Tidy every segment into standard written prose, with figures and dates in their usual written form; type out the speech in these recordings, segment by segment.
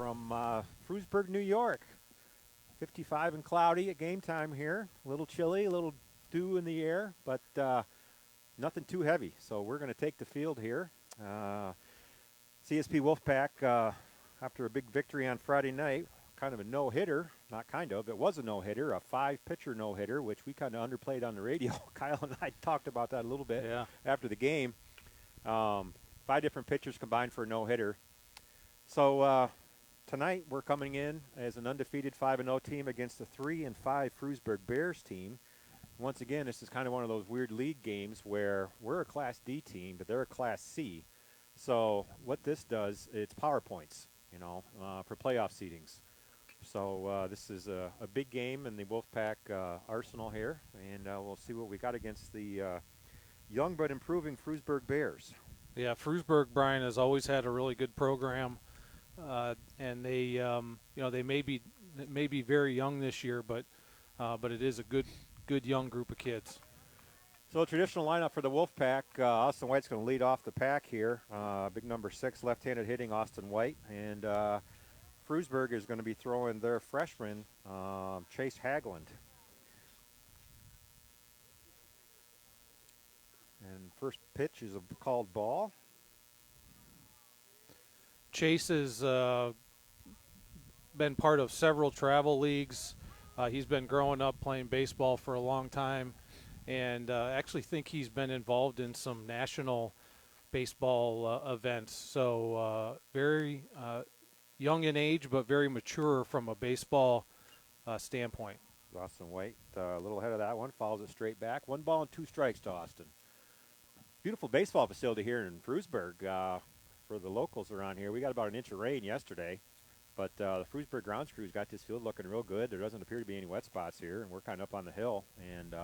from Frewsburg, New York. 55 and cloudy at game time here. A little chilly, a little dew in the air, but nothing too heavy. So we're going to take the field here. CSP Wolfpack, after a big victory on Friday night, kind of a no-hitter. Not kind of. It was a no-hitter, a 5-pitcher no-hitter, which we kind of underplayed on the radio. Kyle and I talked about that a little bit after the game. 5 different pitchers combined for a no-hitter. So tonight we're coming in as an undefeated 5-0 team against a 3-5 Frewsburg Bears team. Once again, this is kind of one of those weird league games where we're a Class D team, but they're a Class C. So what this does, it's power points, for playoff seedings. So this is a big game in the Wolfpack arsenal here, and we'll see what we got against the young but improving Frewsburg Bears. Yeah, Frewsburg, Brian, has always had a really good program, and they, they may be very young this year, but it is a good young group of kids. So traditional lineup for the Wolfpack. Austin White's going to lead off the pack here. Big number 6, left-handed hitting Austin White, and Frewsburg is going to be throwing their freshman, Chase Hagland. And first pitch is a called ball. Chase has been part of several travel leagues. He's been growing up playing baseball for a long time, and actually think he's been involved in some national baseball events. So very young in age, but very mature from a baseball standpoint. Austin White a little ahead of that one, follows it straight back. 1 ball and 2 strikes to Austin. Beautiful baseball facility here in Frewsburg for the locals around here. We got about an inch of rain yesterday, but the Frewsburg grounds crew's got this field looking real good. There doesn't appear to be any wet spots here, and we're kind of up on the hill, and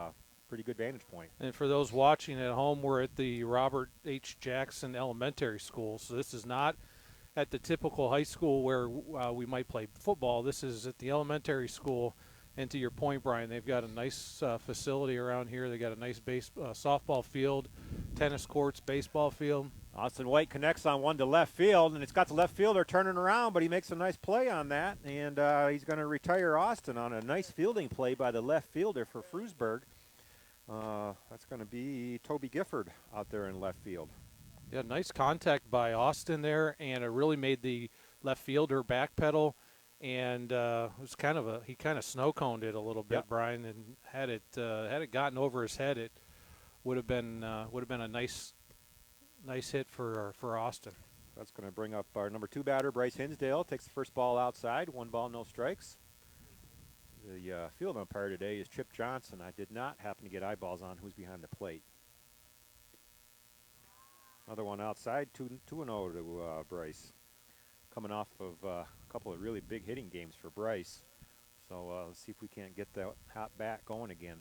pretty good vantage point. And for those watching at home, we're at the Robert H. Jackson Elementary School, so this is not at the typical high school where we might play football. This is at the elementary school. And to your point, Brian, they've got a nice facility around here. They got a nice softball field, tennis courts, baseball field. Austin White connects on one to left field, and it's got the left fielder turning around, but he makes a nice play on that, and he's going to retire Austin on a nice fielding play by the left fielder for Frewsburg. That's going to be Toby Gifford out there in left field. Yeah, nice contact by Austin there, and it really made the left fielder backpedal. And it was he kind of snow coned it a little bit, Brian, and had it gotten over his head, it would have been a nice hit for Austin. That's going to bring up our number 2 batter, Bryce Hinsdale. Takes the first ball outside, 1 ball, no strikes. The field umpire today is Chip Johnson. I did not happen to get eyeballs on who's behind the plate. Another one outside, 2-0 to Bryce. Coming off of a couple of really big hitting games for Bryce. So let's see if we can't get that hot bat going again.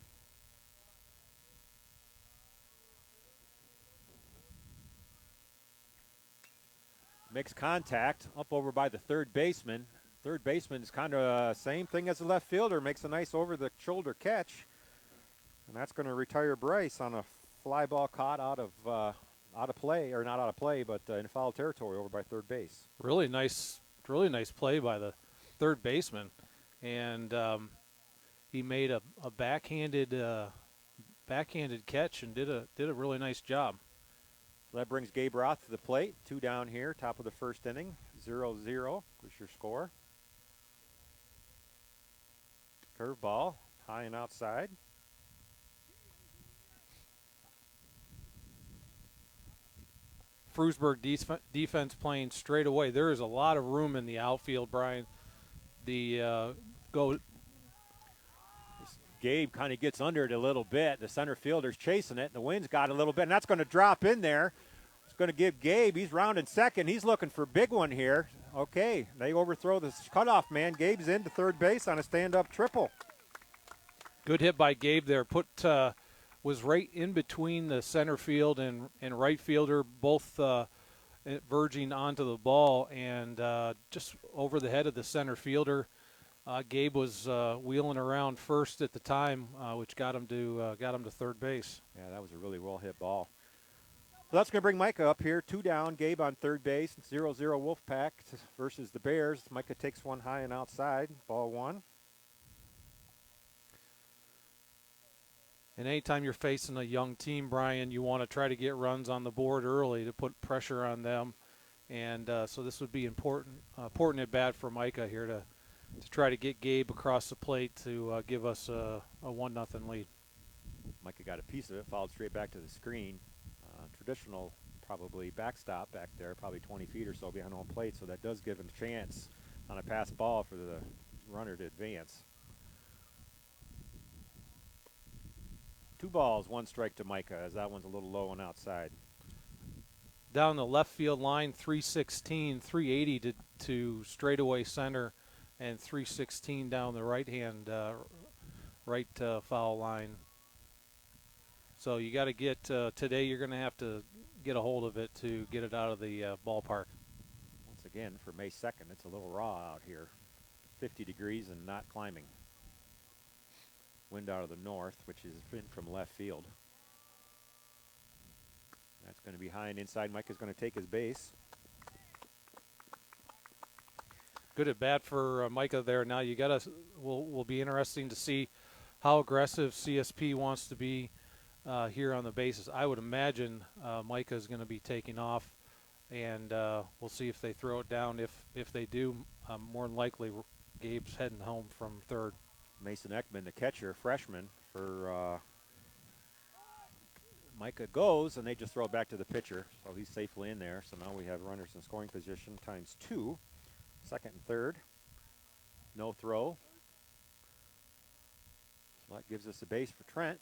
Makes contact up over by the third baseman. Third baseman is kind of same thing as the left fielder. Makes a nice over-the-shoulder catch. And that's going to retire Bryce on a fly ball caught out of play, or not out of play, but in foul territory over by third base. Really nice play by the third baseman, and he made a backhanded catch and did a really nice job. So that brings Gabe Roth to the plate. 2 down here, top of the first inning. 0-0 was your score. Curveball, high and outside. Frewsburg defense playing straight away. There is a lot of room in the outfield, Brian. Gabe kind of gets under it a little bit. The center fielder's chasing it, and the wind's got a little bit, and that's going to drop in there. It's going to give Gabe, he's rounding second. He's looking for a big one here. Okay, they overthrow the cutoff man. Gabe's into third base on a stand-up triple. Good hit by Gabe there. Was right in between the center field and right fielder, both verging onto the ball, and just over the head of the center fielder. Gabe was wheeling around first at the time, which got him to third base. Yeah, that was a really well hit ball. So that's going to bring Micah up here. 2 down, Gabe on third base. 0-0 Wolfpack versus the Bears. Micah takes one high and outside. Ball 1. And anytime you're facing a young team, Brian, you want to try to get runs on the board early to put pressure on them. And so this would be important at bat for Micah here to try to get Gabe across the plate to give us a 1-0 lead. Micah got a piece of it, fouled straight back to the screen. Traditional probably backstop back there, probably 20 feet or so behind home plate, so that does give him a chance on a pass ball for the runner to advance. 2 balls, 1 strike to Micah, as that one's a little low and outside. Down the left field line, 316, 380 to straightaway center, and 316 down the right-hand foul line. So you got to get today. You're going to have to get a hold of it to get it out of the ballpark. Once again, for May 2nd, it's a little raw out here. 50 degrees and not climbing. Wind out of the north, which is in from left field. That's going to be high and inside. Micah's going to take his base. Good at bat for Micah there. Now you got to. Will be interesting to see how aggressive CSP wants to be here on the bases. I would imagine Micah is going to be taking off, and we'll see if they throw it down. If they do, more than likely Gabe's heading home from third. Mason Ekman, the catcher, freshman for Micah goes, and they just throw it back to the pitcher, so he's safely in there. So now we have runners in scoring position times 2, second and third. No throw. So that gives us a base for Trent.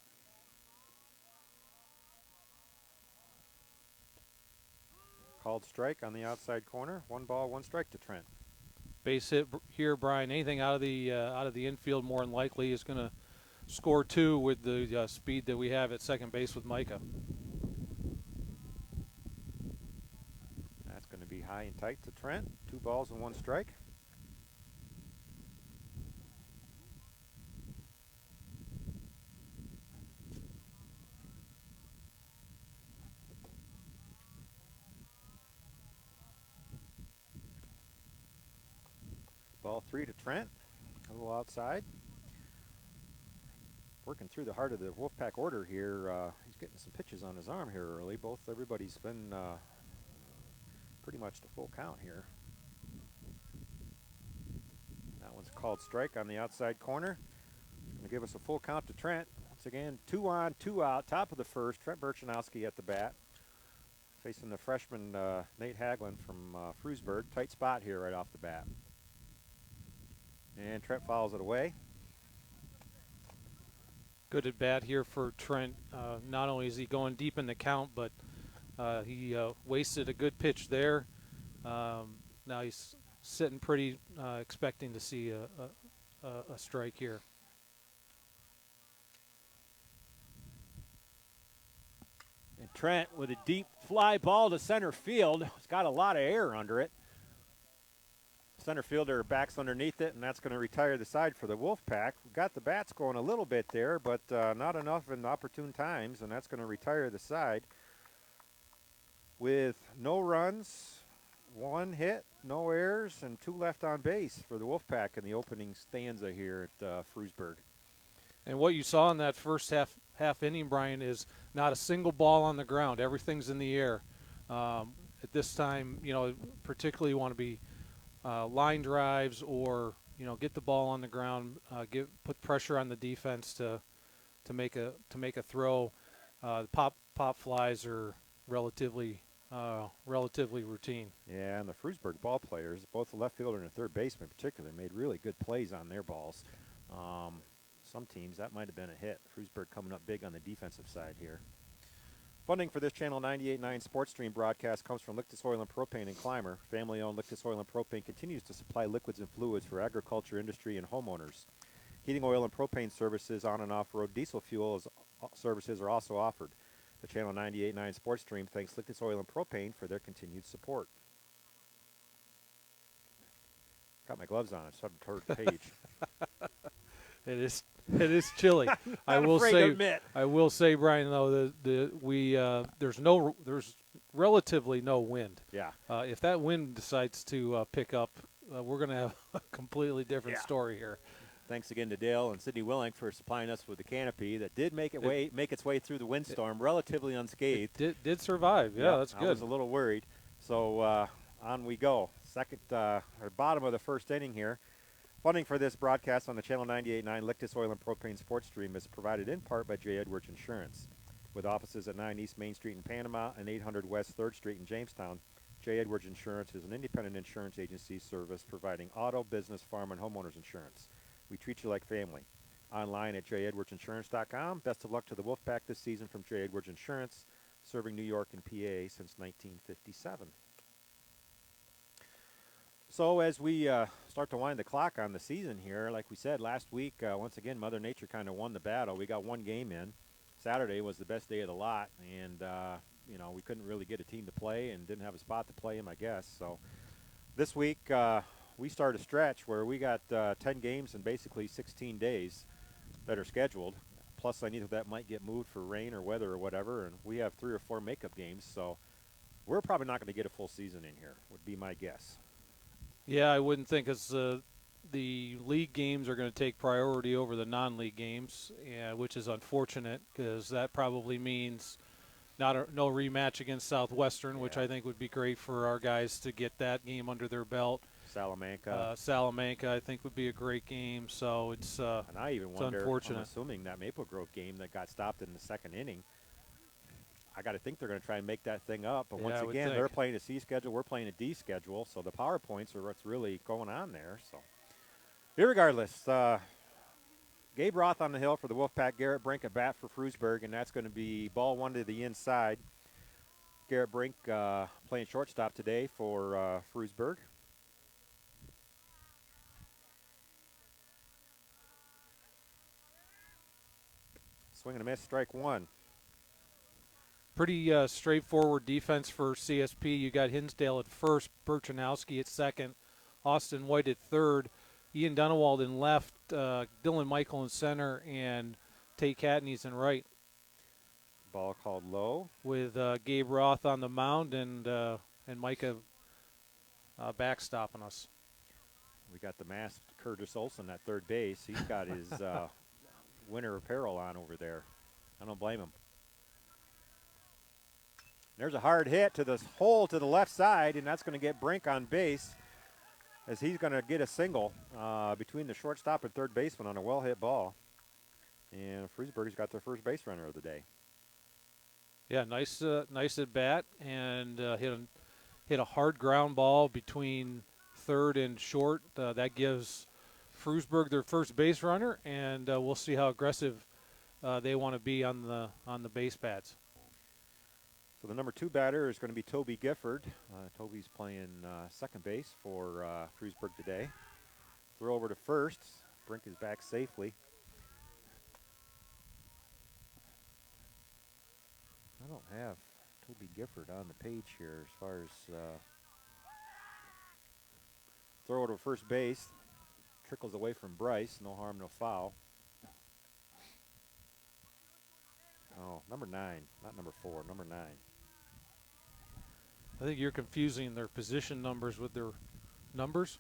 Called strike on the outside corner. 1 ball, 1 strike to Trent. Base hit here, Brian. Anything out of the infield more than likely is going to score 2 with the speed that we have at second base with Micah. That's going to be high and tight to Trent. 2 balls and 1 strike. Ball 3 to Trent, a little outside. Working through the heart of the Wolfpack order here. He's getting some pitches on his arm here early. Everybody's been pretty much to full count here. That one's called strike on the outside corner. It's going to give us a full count to Trent. Once again, 2 on, 2 out, top of the first. Trent Birchanowski at the bat. Facing the freshman Nate Haglund from Frewsburg. Tight spot here right off the bat. And Trent fouls it away. Good at bat here for Trent. Not only is he going deep in the count, but he wasted a good pitch there. Now he's sitting pretty, expecting to see a strike here. And Trent with a deep fly ball to center field. It's got a lot of air under it. Center fielder backs underneath it, and that's going to retire the side for the Wolfpack. We've got the bats going a little bit there, but not enough in opportune times, and that's going to retire the side. With no runs, 1 hit, no errors, and 2 left on base for the Wolfpack in the opening stanza here at Frewsburg. And what you saw in that first half inning, Brian, is not a single ball on the ground. Everything's in the air. At this time, particularly you want to be line drives or get the ball on the ground, put pressure on the defense to make a throw. Pop flies are relatively routine. Yeah, and the Frewsburg ball players, both the left fielder and the third baseman in particular, made really good plays on their balls. Some teams that might have been a hit. Frewsburg coming up big on the defensive side here. Funding for this Channel 98.9 Sports Stream broadcast comes from Lictus Oil and Propane in Clymer. Family-owned Lictus Oil and Propane continues to supply liquids and fluids for agriculture, industry, and homeowners. Heating oil and propane services on and off-road diesel fuel services are also offered. The Channel 98.9 Sports Stream thanks Lictus Oil and Propane for their continued support. Got my gloves on. I just haven't turned the page. It is chilly. I will say, Brian, though, there's relatively no wind. Yeah. If that wind decides to pick up, we're going to have a completely different story here. Thanks again to Dale and Sydney Willink for supplying us with the canopy that did make its way through the windstorm relatively unscathed. Did survive. Yeah, that's good. I was a little worried. So on we go. Second, or bottom of the first inning here. Funding for this broadcast on the Channel 98.9 Lictus Oil and Propane Sports Stream is provided in part by J. Edwards Insurance. With offices at 9 East Main Street in Panama and 800 West 3rd Street in Jamestown, J. Edwards Insurance is an independent insurance agency service providing auto, business, farm, and homeowners insurance. We treat you like family. Online at jedwardsinsurance.com. Best of luck to the Wolfpack this season from J. Edwards Insurance, serving New York and PA since 1957. So as we start to wind the clock on the season here, like we said last week, once again, Mother Nature kind of won the battle. We got one game in. Saturday was the best day of the lot, and, we couldn't really get a team to play and didn't have a spot to play him, I guess. So this week we start a stretch where we got 10 games in basically 16 days that are scheduled. Plus, I knew that might get moved for rain or weather or whatever, and we have 3 or 4 makeup games. So we're probably not going to get a full season in here, would be my guess. Yeah, I wouldn't think the league games are going to take priority over the non-league games, which is unfortunate because that probably means no rematch against Southwestern, which I think would be great for our guys to get that game under their belt. Salamanca, I think, would be a great game. So it's and I even wonder, unfortunate. I'm assuming that Maple Grove game that got stopped in the second inning, I got to think they're going to try and make that thing up. But once again, they're playing a C schedule, we're playing a D schedule, so the power points are what's really going on there. So, irregardless, Gabe Roth on the hill for the Wolfpack. Garrett Brink at bat for Frewsburg, and that's going to be ball 1 to the inside. Garrett Brink playing shortstop today for Frewsburg. Swing and a miss, strike 1. Pretty straightforward defense for CSP. You got Hinsdale at first, Berchanowski at second, Austin White at third, Ian Dunewald in left, Dylan Michael in center, and Tate Catney's in right. Ball called low. With Gabe Roth on the mound and Micah backstopping us. We got the masked Curtis Olson at third base. He's got his winter apparel on over there. I don't blame him. There's a hard hit to the hole to the left side, and that's going to get Brink on base as he's going to get a single between the shortstop and third baseman on a well-hit ball. And Frewsburg's got their first base runner of the day. Yeah, nice at bat, and hit a hard ground ball between third and short. That gives Frewsburg their first base runner, and we'll see how aggressive they want to be on the base pads. So the number 2 batter is going to be Toby Gifford. Toby's playing second base for Frewsburg today. Throw over to first. Brink is back safely. I don't have Toby Gifford on the page here as far as throw over to first base. Trickles away from Bryce. No harm, no foul. Oh, number 9, not number 4, number 9. I think you're confusing their position numbers with their numbers.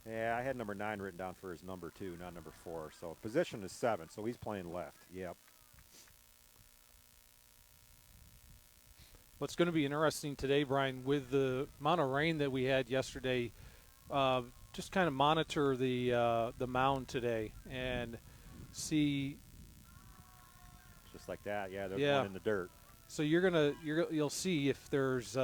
Yeah, I had number 9 written down for his number 2, not number 4. So position is 7, so he's playing left. Yep. What's going to be interesting today, Brian, with the amount of rain that we had yesterday, just kind of monitor the mound today and see. Just like that, yeah. There's one in the dirt. So you'll see if there's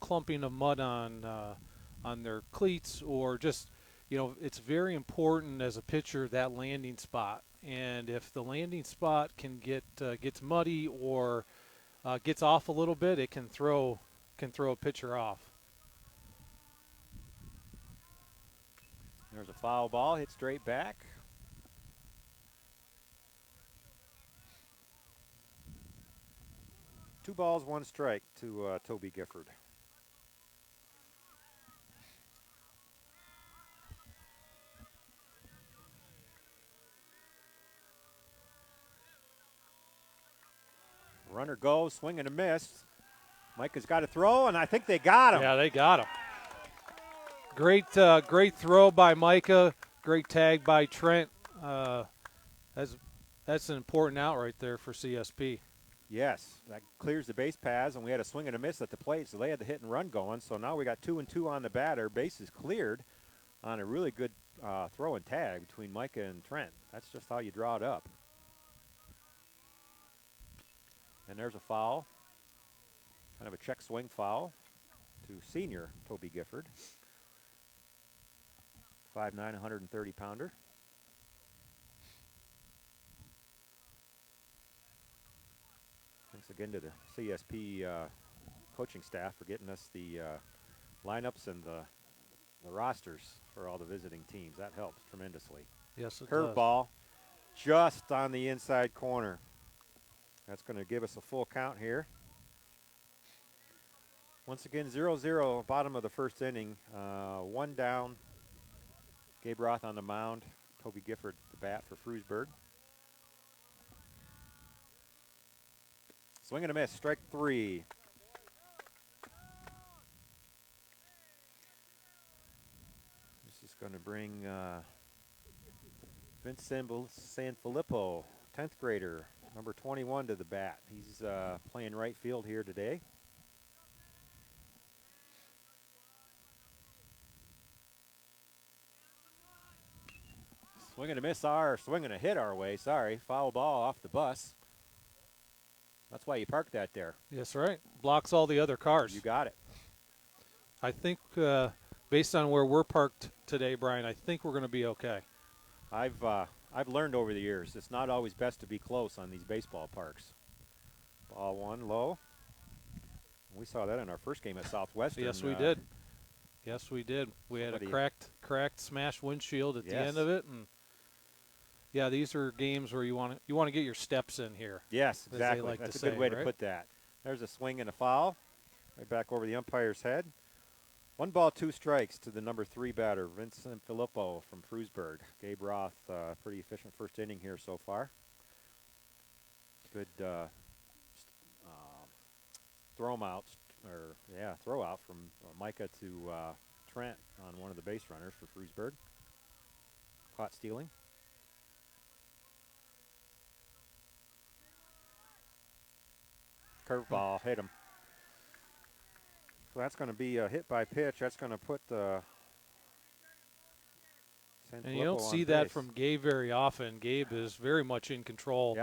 clumping of mud on their cleats, or just it's very important as a pitcher, that landing spot. And if the landing spot can gets muddy or gets off a little bit, it can throw a pitcher off. There's a foul ball, hit straight back. Two balls, one strike to Toby Gifford. Runner goes, swing and a miss. Micah's got to throw, and I think they got him. Yeah, they got him. Great throw by Micah. Great tag by Trent. That's an important out right there for CSP. Yes, that clears the base paths, and we had a swing and a miss at the plate, so they had the hit and run going. So now we got 2-2 on the batter. Base is cleared on a really good throw and tag between Micah and Trent. That's just how you draw it up. And there's a foul, kind of a check swing foul to senior Toby Gifford. 5'9", 130-pounder. Thanks again to the CSP coaching staff for getting us the lineups and the rosters for all the visiting teams. That helps tremendously. Yes, it does. Curveball just on the inside corner. That's going to give us a full count here. Once again, 0-0, bottom of the first inning. One down. Gabe Roth on the mound. Toby Gifford the bat for Frewsburg. Swing and a miss, strike 3. This is going to bring Vince Sanfilippo, 10th grader, number 21 to the bat. He's playing right field here today. Swing and a miss, swing and a hit our way, sorry. Foul ball off the bus. That's why you parked that there. Yes, right. Blocks all the other cars. You got it. I think based on where we're parked today, Brian, I think we're going to be okay. I've learned over the years it's not always best to be close on these baseball parks. Ball one low. We saw that in our first game at Southwestern. Yes, we did. Yes, we did. We had a cracked, smashed windshield at the end of it, and yeah, these are games where you want to get your steps in here. Yes, exactly. That's a good way to put that. There's a swing and a foul, right back over the umpire's head. 1 ball, 2 strikes to the number 3 batter, Vincent Filippo from Frewsburg. Gabe Roth, pretty efficient first inning here so far. Good throw out from Micah to Trent on one of the base runners for Frewsburg. Caught stealing. Curveball hit him. So that's going to be a hit by pitch. That's going to put the and you don't see that from Gabe very often. Gabe is very much in control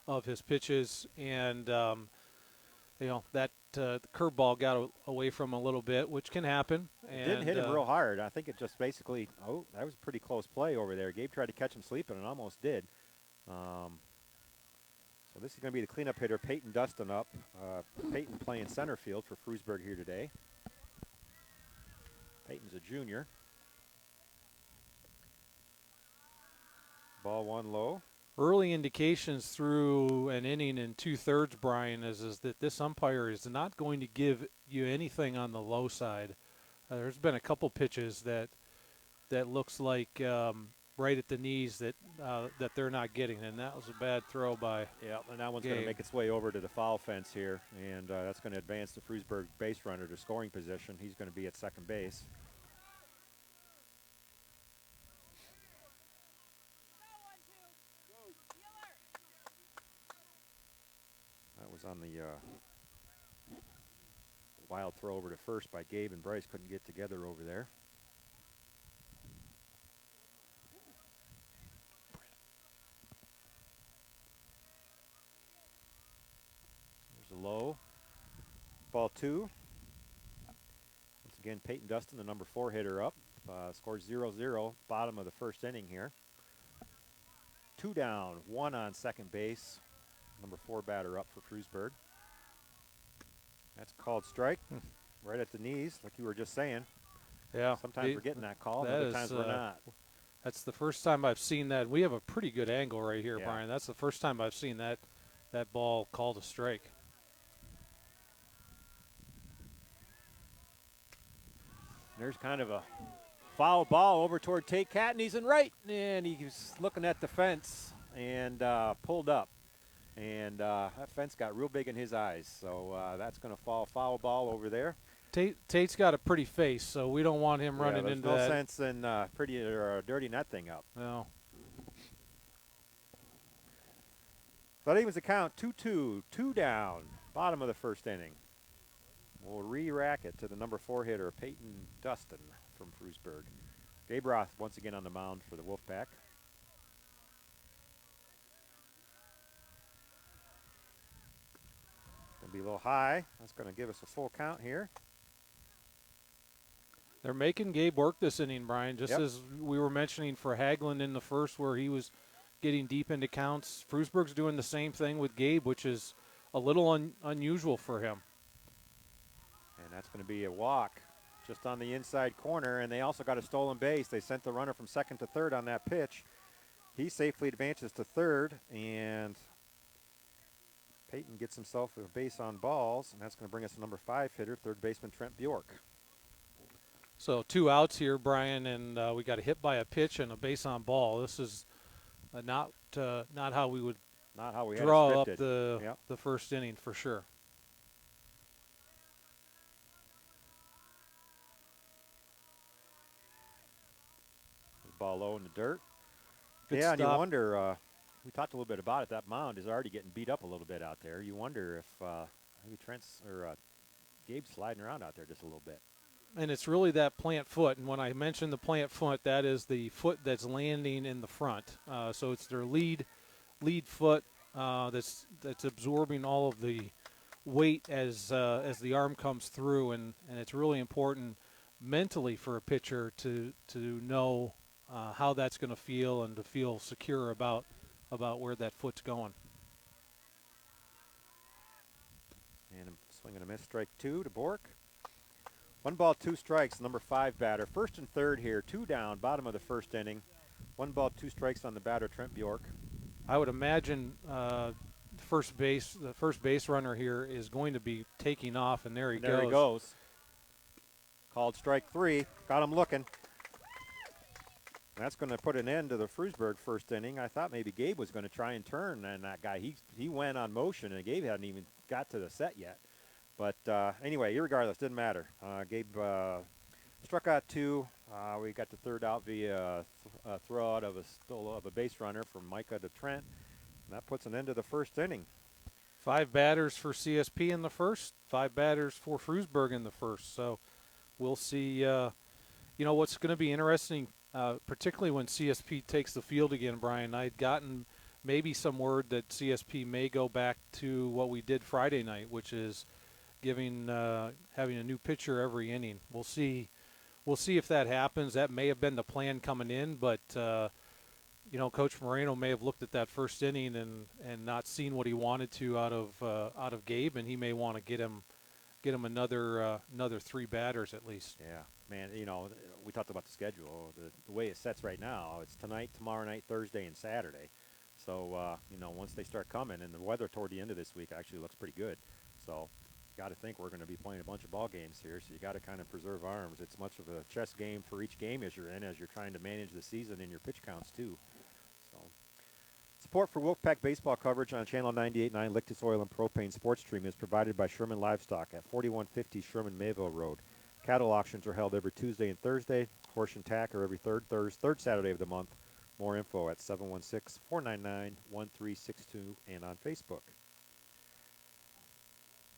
of his pitches, and that the curveball got away from him a little bit, which can happen. And it didn't hit him real hard. I think it just basically, that was a pretty close play over there. Gabe tried to catch him sleeping and almost did. So this is going to be the cleanup hitter, Peyton Dustin up. Peyton playing center field for Frewsburg here today. Peyton's a junior. Ball one low. Early indications through an inning and 2/3, Brian, is that this umpire is not going to give you anything on the low side. There's been a couple pitches that looks like right at the knees that they're not getting, and that was a bad throw by and that one's going to make its way over to the foul fence here, and that's going to advance the Frewsburg base runner to scoring position. He's going to be at second base. That was on the wild throw over to first by Gabe, and Bryce couldn't get together over there. Low. Ball 2. Once again, Peyton Dustin, the number 4 hitter up. Scores 0-0, bottom of the first inning here. 2 down, 1 on second base. Number 4 batter up for Frewsburg. That's called strike, right at the knees, like you were just saying. Yeah. Sometimes we're getting that call, and other times we're not. That's the first time I've seen that. We have a pretty good angle right here, Brian. That's the first time I've seen that ball called a strike. There's kind of a foul ball over toward Tate Catton. He's in right, and he's looking at the fence and pulled up. and that fence got real big in his eyes. So that's going to fall foul ball over there. Tate's got a pretty face, so we don't want him running there's into no that. sense in pretty or dirtying that thing up. No. That evens the count 2-2, 2 down, bottom of the first inning. We'll re-rack it to the number 4 hitter, Peyton Dustin from Frewsburg. Gabe Roth once again on the mound for the Wolfpack. Going to be a little high. That's going to give us a full count here. They're making Gabe work this inning, Brian, just Yep. as we were mentioning for Hagelin in the first where he was getting deep into counts. Frewsburg's doing the same thing with Gabe, which is a little unusual for him. And that's going to be a walk just on the inside corner, and they also got a stolen base. They sent the runner from second to third on that pitch. He safely advances to third, and Peyton gets himself a base on balls, and that's going to bring us to number 5 hitter, third baseman Trent Bjork. So 2 outs here, Brian, and we got a hit by a pitch and a base on ball. This is not how we would draw up the first inning for sure. Ball low in the dirt. Good and you stop. wonder, we talked a little bit about it, that mound is already getting beat up a little bit out there. You wonder if maybe Trent's or Gabe's sliding around out there just a little bit. And it's really that plant foot. And when I mention the plant foot, that is the foot that's landing in the front. So it's their lead foot that's absorbing all of the weight as the arm comes through. And it's really important mentally for a pitcher to know how that's going to feel and to feel secure about where that foot's going. And a swing and a miss, strike 2 to Bork. 1 ball, 2 strikes, number 5 batter. First and third here, 2 down, bottom of the first inning. 1 ball, 2 strikes on the batter, Trent Bjork. I would imagine the first base runner here is going to be taking off, and there he goes. Called strike 3, got him looking. That's going to put an end to the Frewsburg first inning. I thought maybe Gabe was going to try and turn, and that guy, he went on motion, and Gabe hadn't even got to the set yet. But anyway, irregardless, didn't matter. Gabe struck out 2. We got the third out via a throw out of a base runner from Micah to Trent. And that puts an end to the first inning. 5 batters for CSP in the first, 5 batters for Frewsburg in the first. So we'll see. What's going to be interesting, particularly when CSP takes the field again, Brian. I'd gotten maybe some word that CSP may go back to what we did Friday night, which is having a new pitcher every inning. We'll see if that happens. That may have been the plan coming in, but Coach Moreno may have looked at that first inning and not seen what he wanted to out of Gabe, and he may want to get him another 3 batters at least. Yeah, man. We talked about the schedule. The way it sets right now, it's tonight, tomorrow night, Thursday, and Saturday. So once they start coming, and the weather toward the end of this week actually looks pretty good. So got to think we're going to be playing a bunch of ball games here, so you got to kind of preserve arms. It's much of a chess game for each game as you're trying to manage the season and your pitch counts too. So support for Wolfpack baseball coverage on Channel 98.9 Lictus Oil and Propane Sports Stream is provided by Sherman Livestock at 4150 Sherman Mayville Road. Cattle auctions are held every Tuesday and Thursday. Horse and tack are every third Saturday of the month. More info at 716-499-1362 and on Facebook.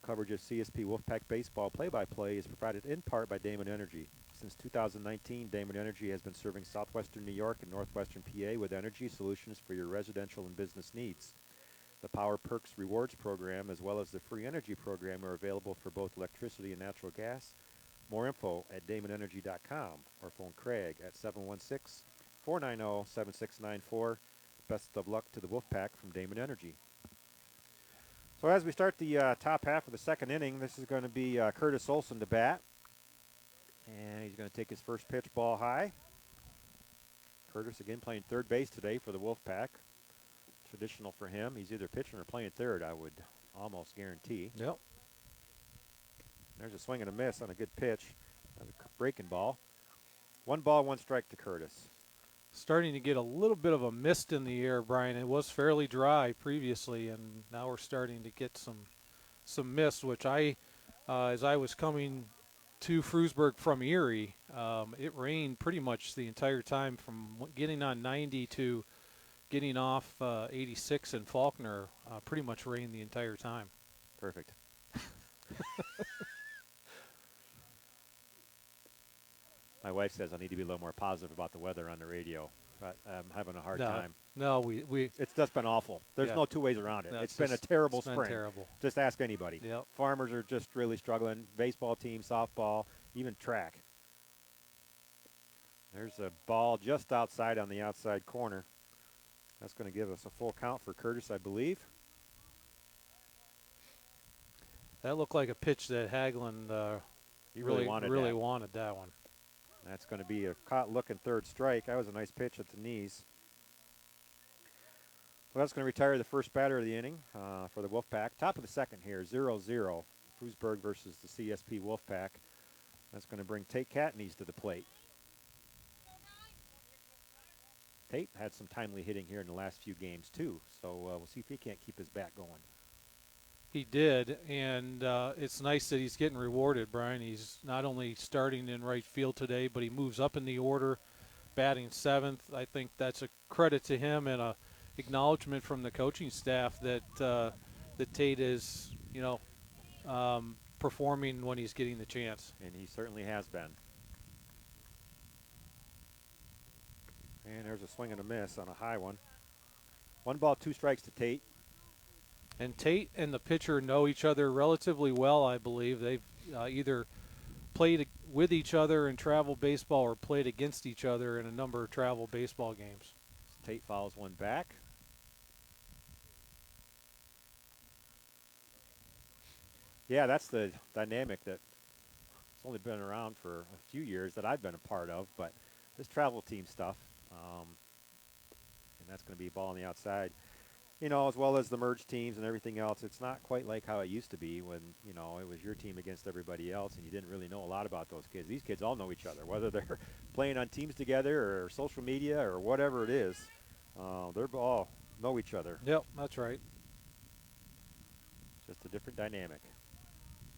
Coverage of CSP Wolfpack Baseball play-by-play is provided in part by Damon Energy. Since 2019, Damon Energy has been serving southwestern New York and northwestern PA with energy solutions for your residential and business needs. The Power Perks Rewards Program as well as the Free Energy Program are available for both electricity and natural gas. More info at damonenergy.com or phone Craig at 716-490-7694. Best of luck to the Wolfpack from Damon Energy. So as we start the top half of the second inning, this is going to be Curtis Olson to bat. And he's going to take his first pitch, ball high. Curtis again playing third base today for the Wolfpack. Traditional for him. He's either pitching or playing third, I would almost guarantee. Yep. There's a swing and a miss on a good pitch. That's a breaking ball. 1 ball, 1 strike to Curtis. starting to get a little bit of a mist in the air, Brian. It was fairly dry previously, and now we're starting to get some mist, which as I was coming to Frewsburg from Erie, it rained pretty much the entire time from getting on 90 to getting off 86 in Faulkner. Pretty much rained the entire time. Perfect. My wife says I need to be a little more positive about the weather on the radio, but I'm having a hard time. No, it's just been awful. There's no two ways around it. No, it's been a terrible it's spring. been terrible. Just ask anybody. Yep. Farmers are just really struggling. Baseball team, softball, even track. There's a ball just outside on the outside corner. That's going to give us a full count for Curtis, I believe. That looked like a pitch that Hagelin he really wanted that one. That's going to be a caught-looking third strike. That was a nice pitch at the knees. Well, that's going to retire the first batter of the inning for the Wolfpack. Top of the second here, 0-0. Frewsburg versus the CSP Wolfpack. That's going to bring Tate Catneys to the plate. Tate had some timely hitting here in the last few games, too. So we'll see if he can't keep his bat going. He did, and it's nice that he's getting rewarded, Brian. He's not only starting in right field today, but he moves up in the order, batting seventh. I think that's a credit to him and a acknowledgement from the coaching staff that that Tate is, performing when he's getting the chance. And he certainly has been. And there's a swing and a miss on a high one. 1 ball, 2 strikes to Tate. And Tate and the pitcher know each other relatively well, I believe. They've either played with each other in travel baseball or played against each other in a number of travel baseball games. Tate fouls one back. Yeah, that's the dynamic that's only been around for a few years that I've been a part of, but this travel team stuff, and that's going to be a ball on the outside. As well as the merged teams and everything else, it's not quite like how it used to be when, it was your team against everybody else and you didn't really know a lot about those kids. These kids all know each other, whether they're playing on teams together or social media or whatever it is. They're all know each other. Yep, that's right. Just a different dynamic.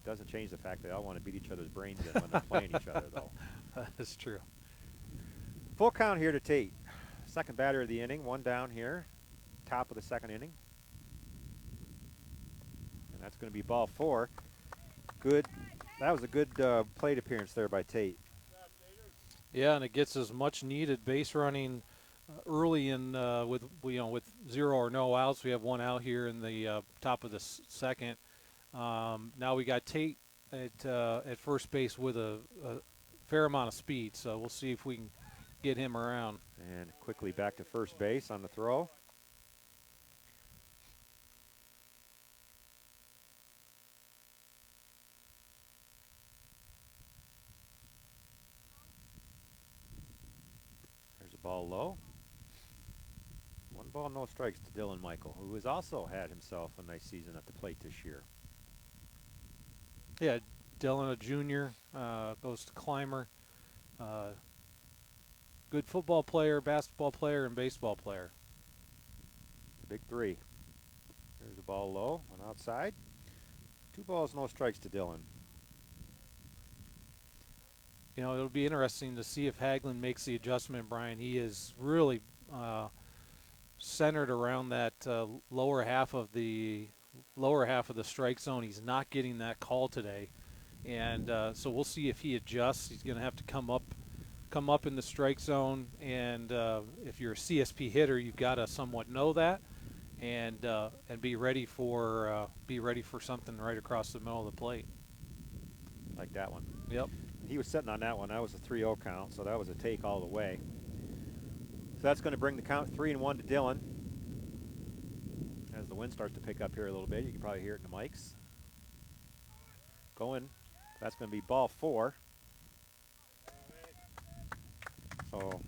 Doesn't change the fact they all want to beat each other's brains in when they're playing each other, though. That's true. Full count here to Tate. Second batter of the inning, 1 down here. Top of the second inning. And that's going to be ball 4. Good. That was a good plate appearance there by Tate. Yeah, and it gets us much needed base running early in with 0 or no outs. We have 1 out here in the top of the second. Now we got Tate at first base with a fair amount of speed, so we'll see if we can get him around. And quickly back to first base on the throw. There's a ball low. 1 ball, no strikes to Dylan Michael, who has also had himself a nice season at the plate this year. Yeah, Dylan, a junior, goes to Clymer. Good football player, basketball player, and baseball player. The big 3. There's a ball low, 1 outside. 2 balls, no strikes to Dylan. It'll be interesting to see if Hagelin makes the adjustment, Brian. He is really centered around that lower half of the strike zone. He's not getting that call today, and so we'll see if he adjusts. He's going to have to come up in the strike zone, and if you're a CSP hitter, you've got to somewhat know that, and be ready for something right across the middle of the plate. Like that one. Yep. He was sitting on that one. That was a 3-0 count, so that was a take all the way. So that's going to bring the count 3-1 to Dylan. As the wind starts to pick up here a little bit, you can probably hear it in the mics. Going. That's going to be ball 4. So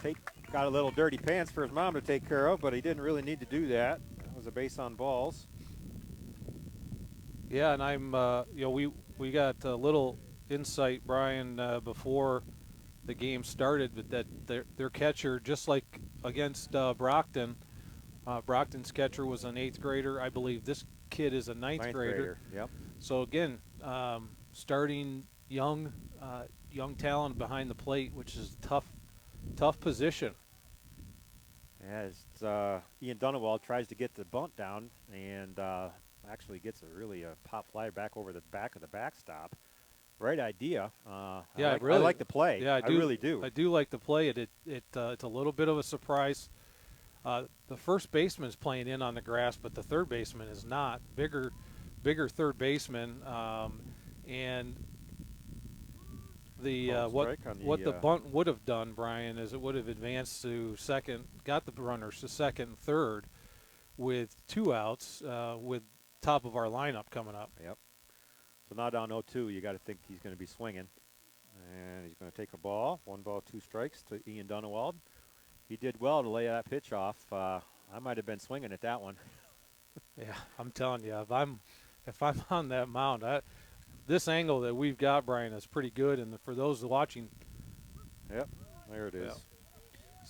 Tate got a little dirty pants for his mom to take care of, but he didn't really need to do that. That was a base on balls. Yeah, and I'm we got a little insight, Brian, before the game started, but that their catcher, just like against Brockton, Brockton's catcher was an 8th grader. I believe this kid is a ninth grader. Yep. So again, starting young talent behind the plate, which is a tough position. As Ian Dunawald tries to get the bunt down and actually gets a pop fly back over the back of the backstop. Right idea. Yeah, I like the play. Yeah, I really do. I do like the play. It's a little bit of a surprise. The first baseman is playing in on the grass, but the third baseman is not. Bigger third baseman, and the what the bunt would have done, Brian, is it would have advanced to second, got the runners to second and third with 2 outs, with top of our lineup coming up. Yep. So now down 0-2, you got to think he's going to be swinging, and he's going to take a ball. 1 ball, 2 strikes to Ian Dunawald. He did well to lay that pitch off. I might have been swinging at that one. Yeah, I'm telling you, if I'm on that mound, this angle that we've got, Brian, is pretty good. And for those watching, yep, there it is.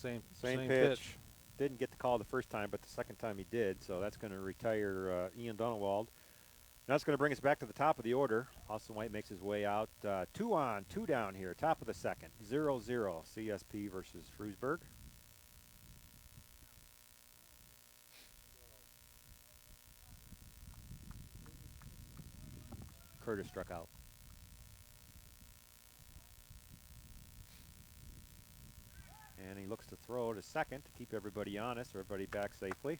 Yeah. Same pitch. Didn't get the call the first time, but the second time he did. So that's going to retire Ian Dunawald. That's going to bring us back to the top of the order. Austin White makes his way out. 2 on, 2 down here. Top of the second. 0-0. CSP versus Frewsburg. Curtis struck out. And he looks to throw to second to keep everybody honest, everybody back safely.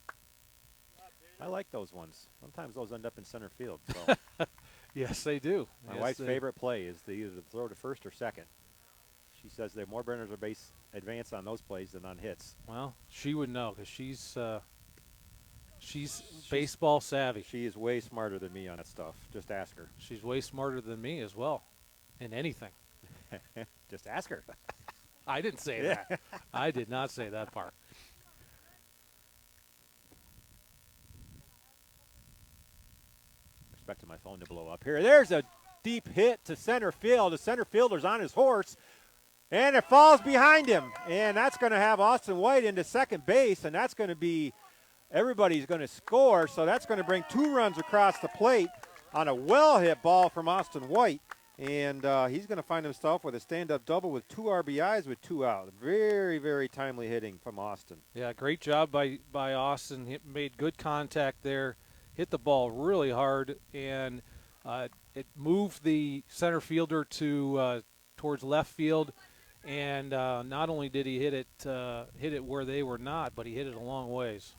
I like those ones. Sometimes those end up in center field. So. Yes, they do. My wife's favorite play is either to throw to first or second. She says they have more runners or base advance on those plays than on hits. Well, she would know because she's baseball savvy. She is way smarter than me on that stuff. Just ask her. She's way smarter than me as well in anything. Just ask her. I didn't say that. I did not say that part. Expecting my phone to blow up here. There's a deep hit to center field. The center fielder's on his horse, and it falls behind him. And that's going to have Austin White into second base, and that's going to be everybody's going to score. So that's going to bring 2 runs across the plate on a well-hit ball from Austin White. And he's going to find himself with a stand-up double with 2 RBIs with 2 out. Very, very timely hitting from Austin. Yeah, great job by Austin. He made good contact there. Hit the ball really hard, and it moved the center fielder to towards left field. And not only did he hit it where they were not, but he hit it a long ways.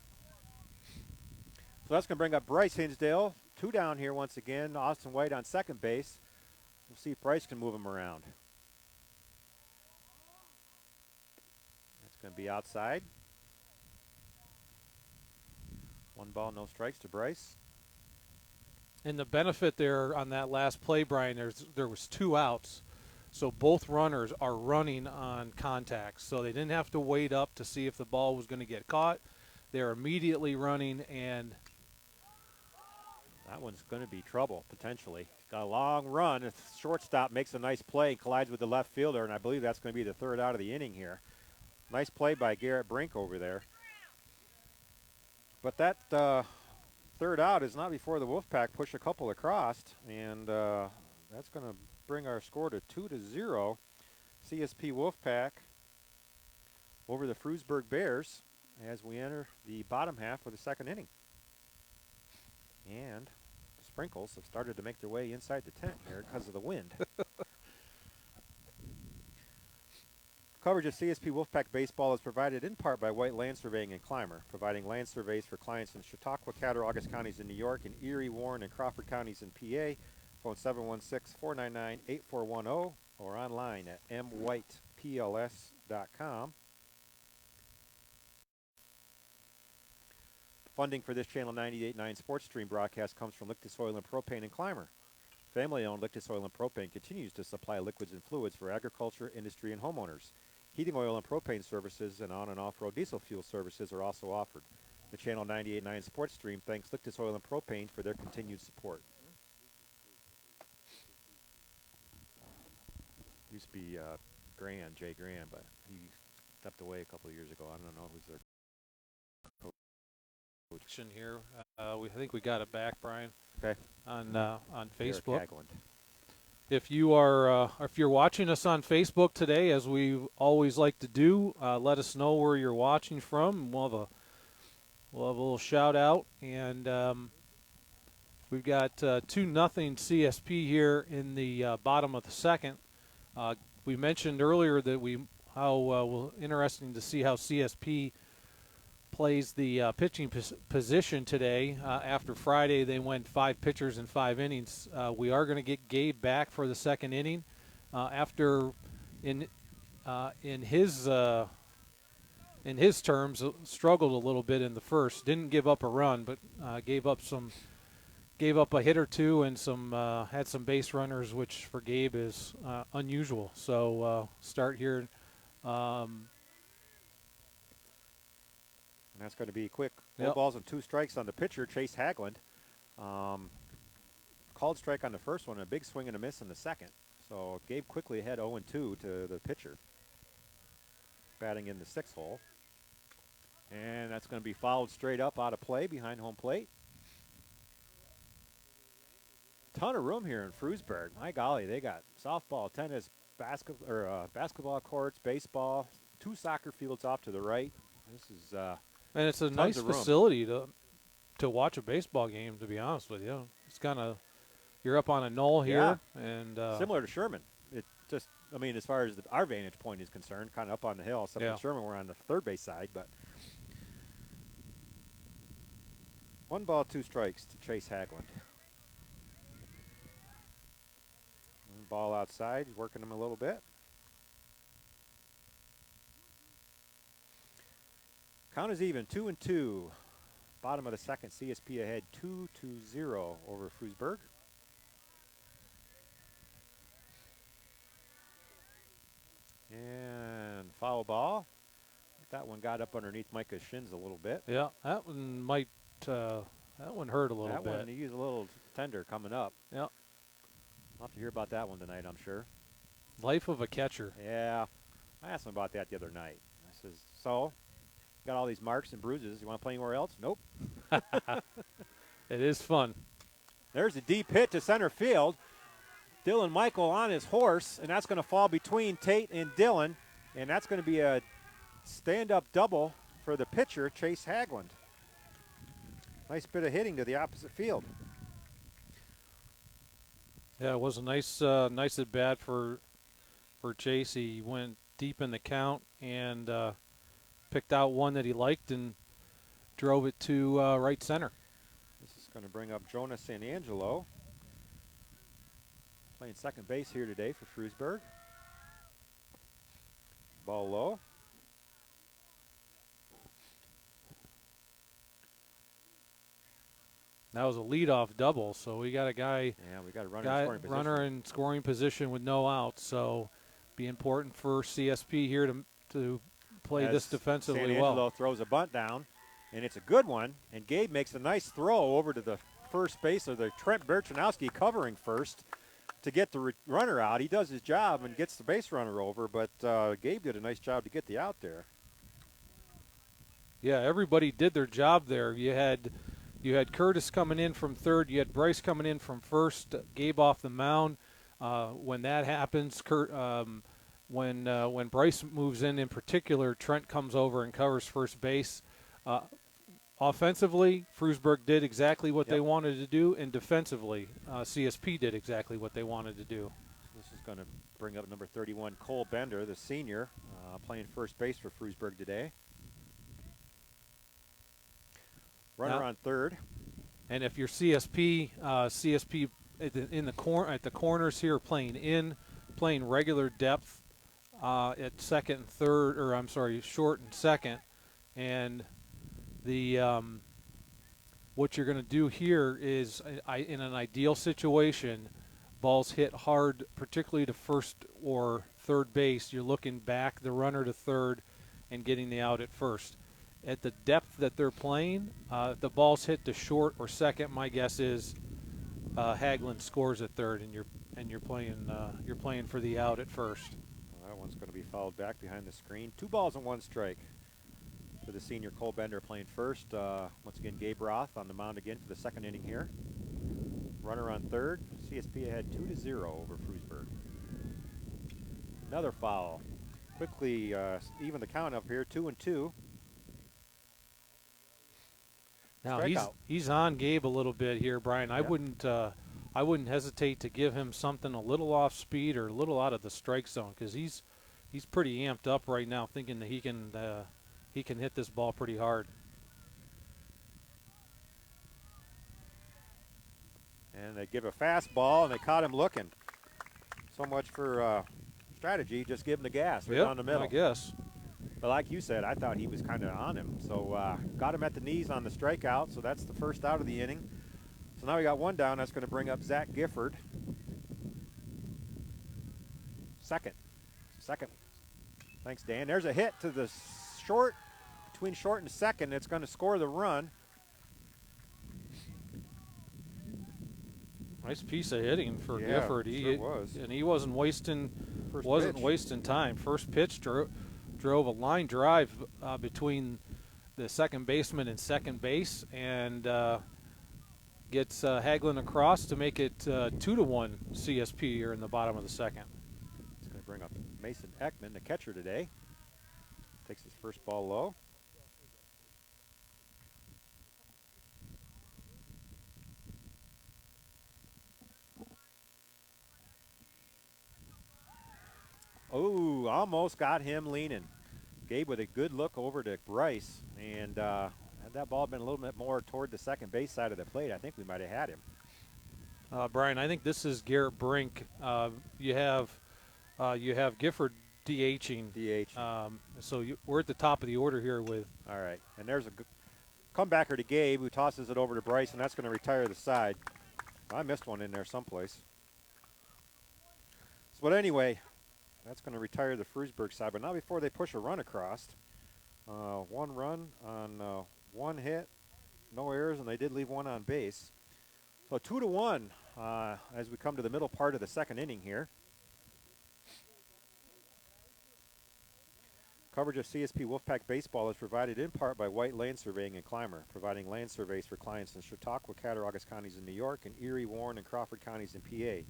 So that's going to bring up Bryce Hinsdale. 2 down here once again. Austin White on second base. We'll see if Bryce can move him around. That's going to be outside. 1 ball, no strikes to Bryce. And the benefit there on that last play, Brian, there was 2 outs. So both runners are running on contact. So they didn't have to wait up to see if the ball was going to get caught. They're immediately running, and that one's going to be trouble, potentially. Got a long run. The shortstop makes a nice play, collides with the left fielder, and I believe that's going to be the 3rd out of the inning here. Nice play by Garrett Brink over there. But that 3rd out is not before the Wolfpack push a couple across, and that's going to bring our score to 2-0. CSP Wolfpack over the Frewsburg Bears as we enter the bottom half of the 2nd inning. And the sprinkles have started to make their way inside the tent here because of the wind. Coverage of CSP Wolfpack Baseball is provided in part by White Land Surveying in Clymer, providing land surveys for clients in Chautauqua, Cattaraugus counties in New York, and Erie, Warren, and Crawford counties in PA. Phone 716-499-8410 or online at mwhitepls.com. Funding for this Channel 98.9 Sports Stream broadcast comes from Lictus Oil and Propane in Clymer. Family-owned Lictus Oil and Propane continues to supply liquids and fluids for agriculture, industry, and homeowners. Heating oil and propane services and on- and off-road diesel fuel services are also offered. The Channel 98.9 Sports Stream thanks Lictus Oil and Propane for their continued support. Used to be Jay Grand, but he stepped away a couple of years ago. I don't know who's their coach. Here, I think we got it back, Brian. Okay. On Facebook. If you're watching us on Facebook today, as we always like to do, let us know where you're watching from. We'll have a little shout out, and we've got 2-0 CSP here in the bottom of the second. We mentioned earlier that interesting to see how CSP plays the pitching position today. After Friday, they went 5 pitchers in 5 innings. We are going to get Gabe back for the second inning. After in his terms, struggled a little bit in the first. Didn't give up a run, but gave up a hit or two and had some base runners, which for Gabe is unusual. So start here. And that's going to be quick. 4 balls and 2 strikes on the pitcher, Chase Hagland. Called strike on the first one, a big swing and a miss in the second. So Gabe quickly ahead 0-2 to the pitcher. Batting in the 6th hole. And that's going to be fouled straight up out of play behind home plate. Ton of room here in Frewsburg. My golly, they got softball, tennis, basketball courts, baseball, 2 soccer fields off to the right. This is and it's a nice facility to watch a baseball game, to be honest with you. It's kind of, you're up on a knoll here. And similar to Sherman. It just, I mean, as far as our vantage point is concerned, kind of up on the hill. Except in Sherman, we're on the third base side. But 1 ball, 2 strikes to Chase Hagland. 1 ball outside, working him a little bit. Count is even, 2-2. Bottom of the second, CSP ahead 2-0 over Frewsburg. And foul ball. That one got up underneath Micah's shins a little bit. Yeah, that one might, that one hurt a little bit. That one, he's a little tender coming up. Yeah. I'll have to hear about that one tonight, I'm sure. Life of a catcher. Yeah. I asked him about that the other night. I says, so, got all these marks and bruises. You want to play anywhere else? Nope. It is fun. There's a deep hit to center field. Dylan Michael on his horse, and that's going to fall between Tate and Dylan, and that's going to be a stand-up double for the pitcher, Chase Hagland. Nice bit of hitting to the opposite field. Yeah, it was a nice at bat for Chase. He went deep in the count and picked out one that he liked and drove it to right center. This is going to bring up Jonah San Angelo, playing second base here today for Frewsburg. Ball low. That was a leadoff double, so we got a guy. Yeah, we got a runner in scoring position with no outs. So, be important for CSP here to play this defensively well. San Angelo throws a bunt down, and it's a good one. And Gabe makes a nice throw over to the first base of the Trent Berchanowski covering first to get the runner out. He does his job and gets the base runner over, but Gabe did a nice job to get the out there. Yeah, everybody did their job there. You had Curtis coming in from third. You had Bryce coming in from first. Gabe off the mound. When that happens, when Bryce moves in particular, Trent comes over and covers first base. Offensively, Frewsburg did exactly what they wanted to do, and defensively, CSP did exactly what they wanted to do. This is going to bring up number 31, Cole Bender, the senior, playing first base for Frewsburg today. Runner on third. And if you're CSP at the corners here playing regular depth at second and third, or I'm sorry, short and second, and the what you're going to do here is in an ideal situation, balls hit hard, particularly to first or third base. You're looking back the runner to third and getting the out at first. At the depth that they're playing, the ball's hit to short or second. My guess is Hagland scores at third, and you're playing for the out at first. Well, That one's going to be fouled back behind the screen. 2 balls and 1 strike for the senior Cole Bender playing first. Once again, Gabe Roth on the mound again for the 2nd inning here. Runner on 3rd. CSP ahead 2-0 over Frewsburg. Another foul. Quickly even the count up here, 2-2. Now he's on Gabe a little bit here, Brian. I wouldn't hesitate to give him something a little off speed or a little out of the strike zone, because he's pretty amped up right now, thinking that he can hit this ball pretty hard. And they give a fastball, and they caught him looking. So much for strategy. Just give him the gas right down the middle. I guess. But like you said, I thought he was kind of on him. So got him at the knees on the strikeout, so that's the first out of the inning. So now we got 1 down. That's going to bring up Zach Gifford. Second. Thanks, Dan. There's a hit to the short, between short and second. It's going to score the run. Nice piece of hitting for Gifford. Sure was. And he wasn't wasting time. First pitch drove a line drive between the second baseman and second base, and gets Hagelin across to make it 2-1 CSP here in the bottom of the 2nd. It's going to bring up Mason Ekman, the catcher today. Takes his first ball low. Oh, almost got him leaning. Gabe with a good look over to Bryce, and had that ball been a little bit more toward the second base side of the plate, I think we might have had him. Brian, I think this is Garrett Brink. You have Gifford DHing. So we're at the top of the order here with. All right, and there's a comebacker to Gabe, who tosses it over to Bryce, and that's going to retire the side. I missed one in there someplace. But anyway, that's going to retire the Frewsburg side. But now before they push a run across, 1 run on 1 hit, no errors, and they did leave 1 on base. So 2-1 as we come to the middle part of the 2nd inning here. Coverage of CSP Wolfpack Baseball is provided in part by White Land Surveying in Clymer, providing land surveys for clients in Chautauqua, Cattaraugus counties in New York, and Erie, Warren, and Crawford counties in PA.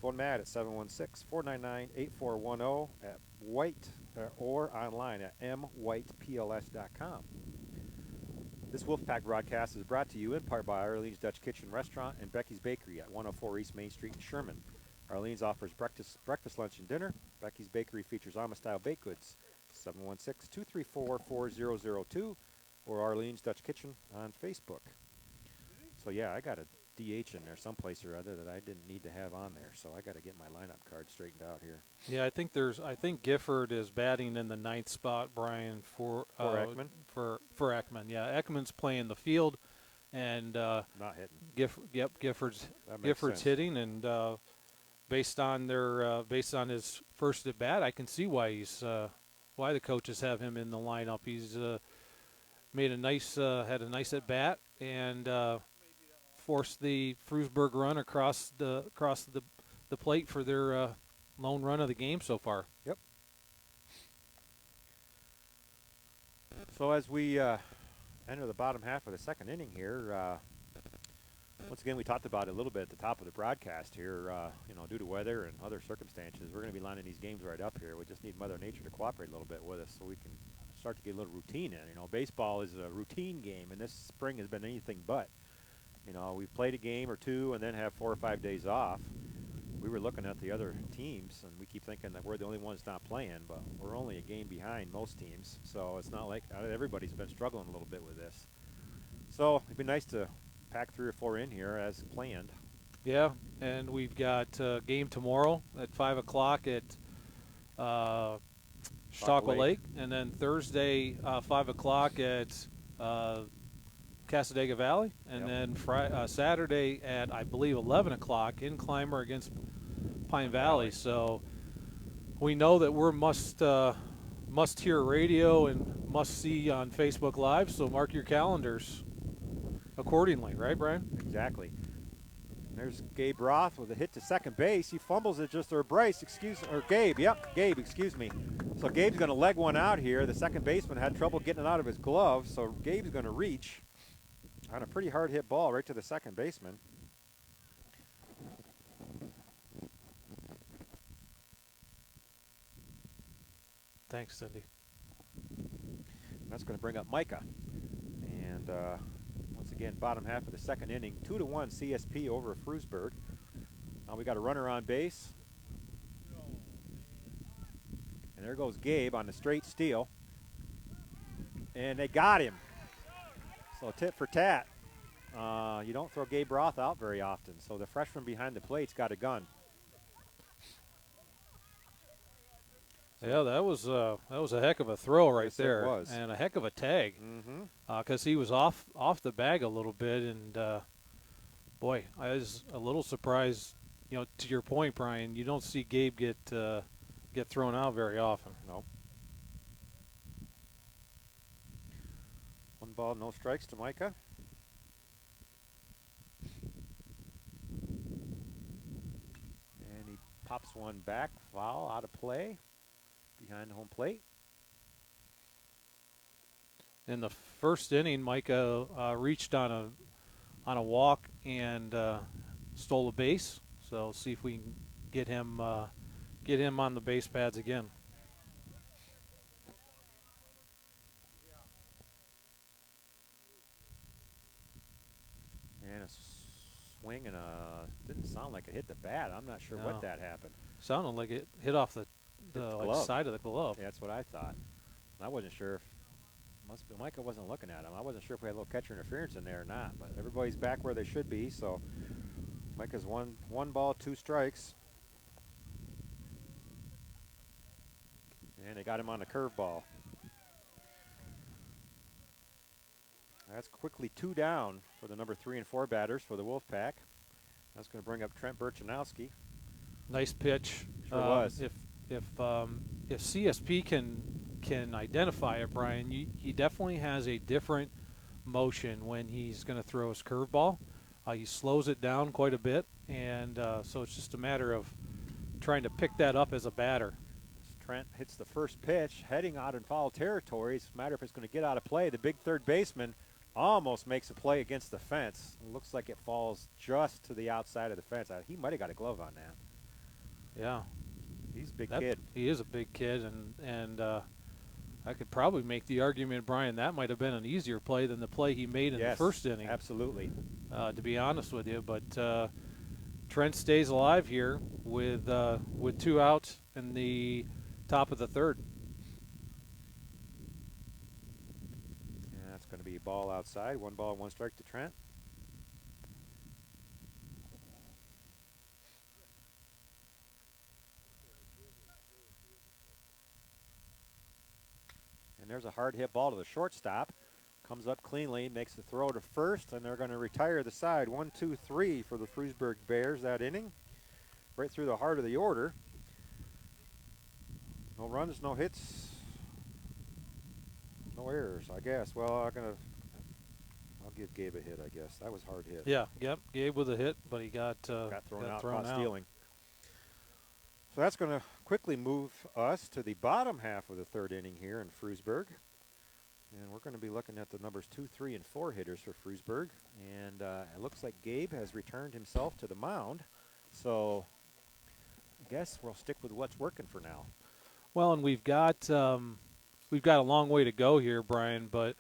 Phone Matt at 716-499-8410 at White or online at mwhitepls.com. This Wolfpack broadcast is brought to you in part by Arlene's Dutch Kitchen Restaurant and Becky's Bakery at 104 East Main Street in Sherman. Arlene's offers breakfast, lunch, and dinner. Becky's Bakery features Amish-style baked goods. 716-234-4002 or Arlene's Dutch Kitchen on Facebook. So yeah, I got a DH in there someplace or other that I didn't need to have on there, so I got to get my lineup card straightened out here. Yeah, I think Gifford is batting in the 9th spot, Brian, for Ekman. For Ekman. Yeah, Ekman's playing the field, and not hitting. Gifford's sense. hitting, and based on his first at bat, I can see why why the coaches have him in the lineup. He's made a nice had a nice at bat and forced the Frewsburg run across the plate for their lone run of the game so far. Yep. So as we enter the bottom half of the 2nd inning here, once again, we talked about it a little bit at the top of the broadcast here. Due to weather and other circumstances, we're going to be lining these games right up here. We just need Mother Nature to cooperate a little bit with us so we can start to get a little routine in. Baseball is a routine game, and this spring has been anything but. We've played a game or two and then have 4 or 5 days off. We were looking at the other teams, and we keep thinking that we're the only ones not playing, but we're only a game behind most teams. So it's not like everybody's been struggling a little bit with this. So it'd be nice to pack 3 or 4 in here as planned. Yeah, and we've got a game tomorrow at 5 o'clock at Chautauqua Lake, and then Thursday 5 o'clock at Cassadaga Valley, and then Saturday at, I believe, 11 o'clock in Clymer against Pine Valley. So we know that we're must-hear radio and must-see on Facebook Live, so mark your calendars accordingly. Right, Brian? Exactly. And There's Gabe Roth with a hit to second base. He fumbles it just, or Bryce, Gabe. Yep, Gabe, excuse me. So Gabe's going to leg one out here. The second baseman had trouble getting it out of his glove, so Gabe's going to reach on a pretty hard hit ball right to the second baseman. Thanks, Cindy. That's going to bring up Micah. And once again, bottom half of the second inning, 2-1 CSP over Frewsburg. Now we got a runner on base. And there goes Gabe on the straight steal. And they got him. So tit for tat. You don't throw Gabe Roth out very often. So the freshman behind the plate's got a gun. Yeah, that was a heck of a throw right there, it was. And a heck of a tag, because he was off the bag a little bit, and boy, I was a little surprised. You know, to your point, Brian, you don't see Gabe get thrown out very often. No. 1 ball, no strikes to Micah. And he pops one back, foul, out of play. Behind the home plate. In the first inning, Micah reached on a walk and stole a base. So see if we can get him on the base pads again. And a swing and didn't sound like it hit the bat. I'm not sure what that happened. Sounded like it hit off the side of the glove. Yeah, that's what I thought. I wasn't sure if Micah wasn't looking at him. I wasn't sure if we had a little catcher interference in there or not, but everybody's back where they should be, so Micah's one ball, 2 strikes. And they got him on the curveball. That's quickly 2 down for the number 3 and 4 batters for the Wolfpack. That's going to bring up Trent Burchanowski. Nice pitch. Sure was. If CSP can identify it, Brian, he definitely has a different motion when he's going to throw his curveball. He slows it down quite a bit, and so it's just a matter of trying to pick that up as a batter. Trent hits the first pitch, heading out in foul territory. It's a matter if it's going to get out of play. The big third baseman almost makes a play against the fence. It looks like it falls just to the outside of the fence. He might have got a glove on that. Yeah. He's a big kid. He is a big kid, and I could probably make the argument, Brian, that might have been an easier play than the play he made in the first inning. Absolutely. To be honest with you, but Trent stays alive here with 2 outs in the top of the third. Yeah, that's going to be a ball outside. 1 ball, 1 strike to Trent. And there's a hard hit ball to the shortstop. Comes up cleanly, makes the throw to first, and they're going to retire the side. 1, 2, 3 for the Frewsburg Bears that inning. Right through the heart of the order. No runs, no hits, no errors, I guess. Well, I'll give Gabe a hit, I guess. That was a hard hit. Yeah, yep, Gabe with a hit, but he got thrown out, caught stealing. So that's going to quickly move us to the bottom half of the third inning here in Frewsburg. And we're going to be looking at the numbers 2, 3, and 4 hitters for Frewsburg. And it looks like Gabe has returned himself to the mound. So I guess we'll stick with what's working for now. Well, and we've got a long way to go here, Brian. But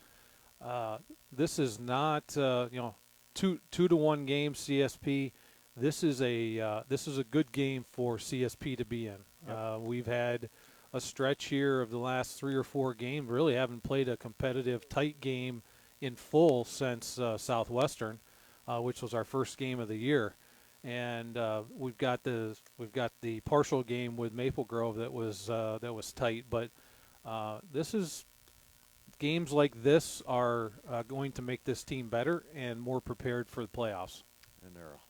this is not 2-1 game CSP. This is a good game for CSP to be in. Yep. We've had a stretch here of the last 3 or 4 games. Really haven't played a competitive, tight game in full since Southwestern, which was our first game of the year. And we've got the partial game with Maple Grove that was tight. But games like this are going to make this team better and more prepared for the playoffs. And they're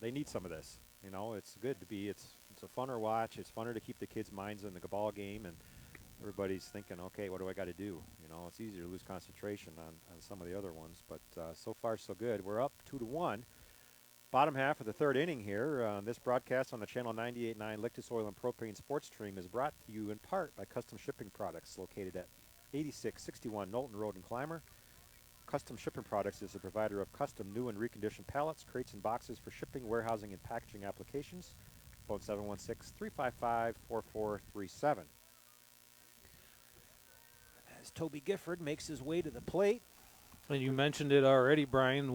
they need some of this. You know, it's good to be. It's a funner watch. It's funner to keep the kids' minds in the ball game, and everybody's thinking, okay, what do I got to do? You know, it's easier to lose concentration on some of the other ones. But so far, so good. We're up 2-1. Bottom half of the third inning here. This broadcast on the Channel 98.9 Lictus Oil and Propane Sports Stream is brought to you in part by Custom Shipping Products, located at 8661 Knowlton Road in Clymer. Custom Shipping Products is a provider of custom new and reconditioned pallets, crates, and boxes for shipping, warehousing, and packaging applications. Phone 716-355-4437. As Toby Gifford makes his way to the plate. And you mentioned it already, Brian.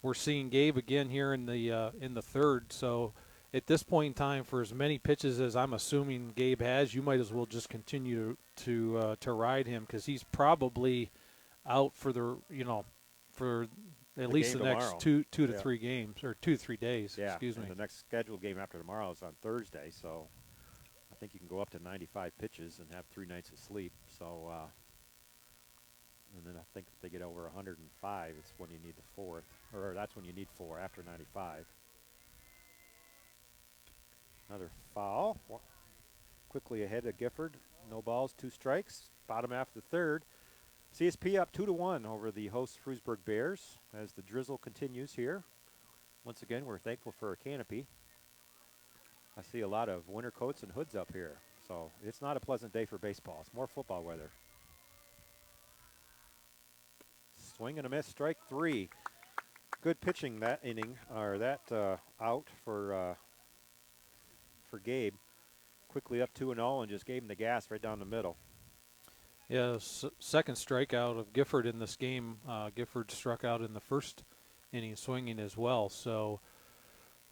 We're seeing Gabe again here in the third. So at this point in time, for as many pitches as I'm assuming Gabe has, you might as well just continue to ride him, because he's probably out for for at least the next two to 3 games, or 2 to 3 days. Yeah, excuse me. The next scheduled game after tomorrow is on Thursday, so I think you can go up to 95 pitches and have 3 nights of sleep. So, and then I think if they get over 105, it's when you need the fourth, or that's when you need 4 after 95. Another foul. Quickly ahead of Gifford. No balls, 2 strikes. Bottom half of the third. CSP up 2-1 over the host Frewsburg Bears as the drizzle continues here. Once again, we're thankful for a canopy. I see a lot of winter coats and hoods up here, so it's not a pleasant day for baseball. It's more football weather. Swing and a miss, strike 3. Good pitching that inning, or that out for Gabe. Quickly up 2-0 and just gave him the gas right down the middle. Yeah, second strikeout of Gifford in this game. Gifford struck out in the first inning swinging as well. So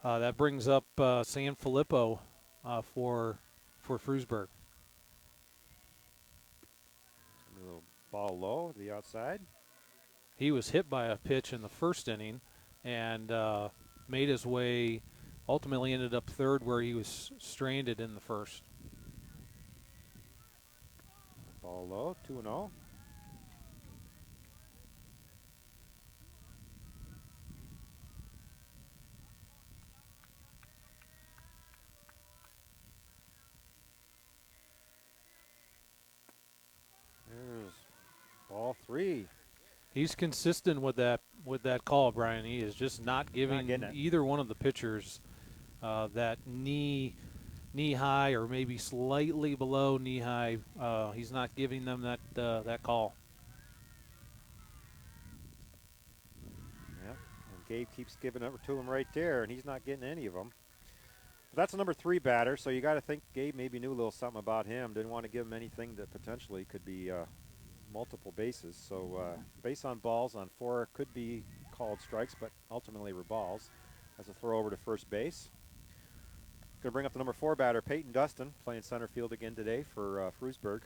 that brings up San Filippo for Frewsburg. A little ball low to the outside. He was hit by a pitch in the first inning and made his way, ultimately ended up third where he was stranded in the first. Ball low, 2-0. There's ball 3. He's consistent with that call, Brian. He is just not giving either one of the pitchers that knee high or maybe slightly below knee high. He's not giving them that call. Yeah, and Gabe keeps giving it to him right there, and he's not getting any of them. But that's a number 3 batter, so you got to think Gabe maybe knew a little something about him. Didn't want to give him anything that potentially could be multiple bases. So base on balls on 4 could be called strikes, but ultimately were balls. As a throw over to first base. Going to bring up the number 4 batter, Peyton Dustin, playing center field again today for Frewsburg.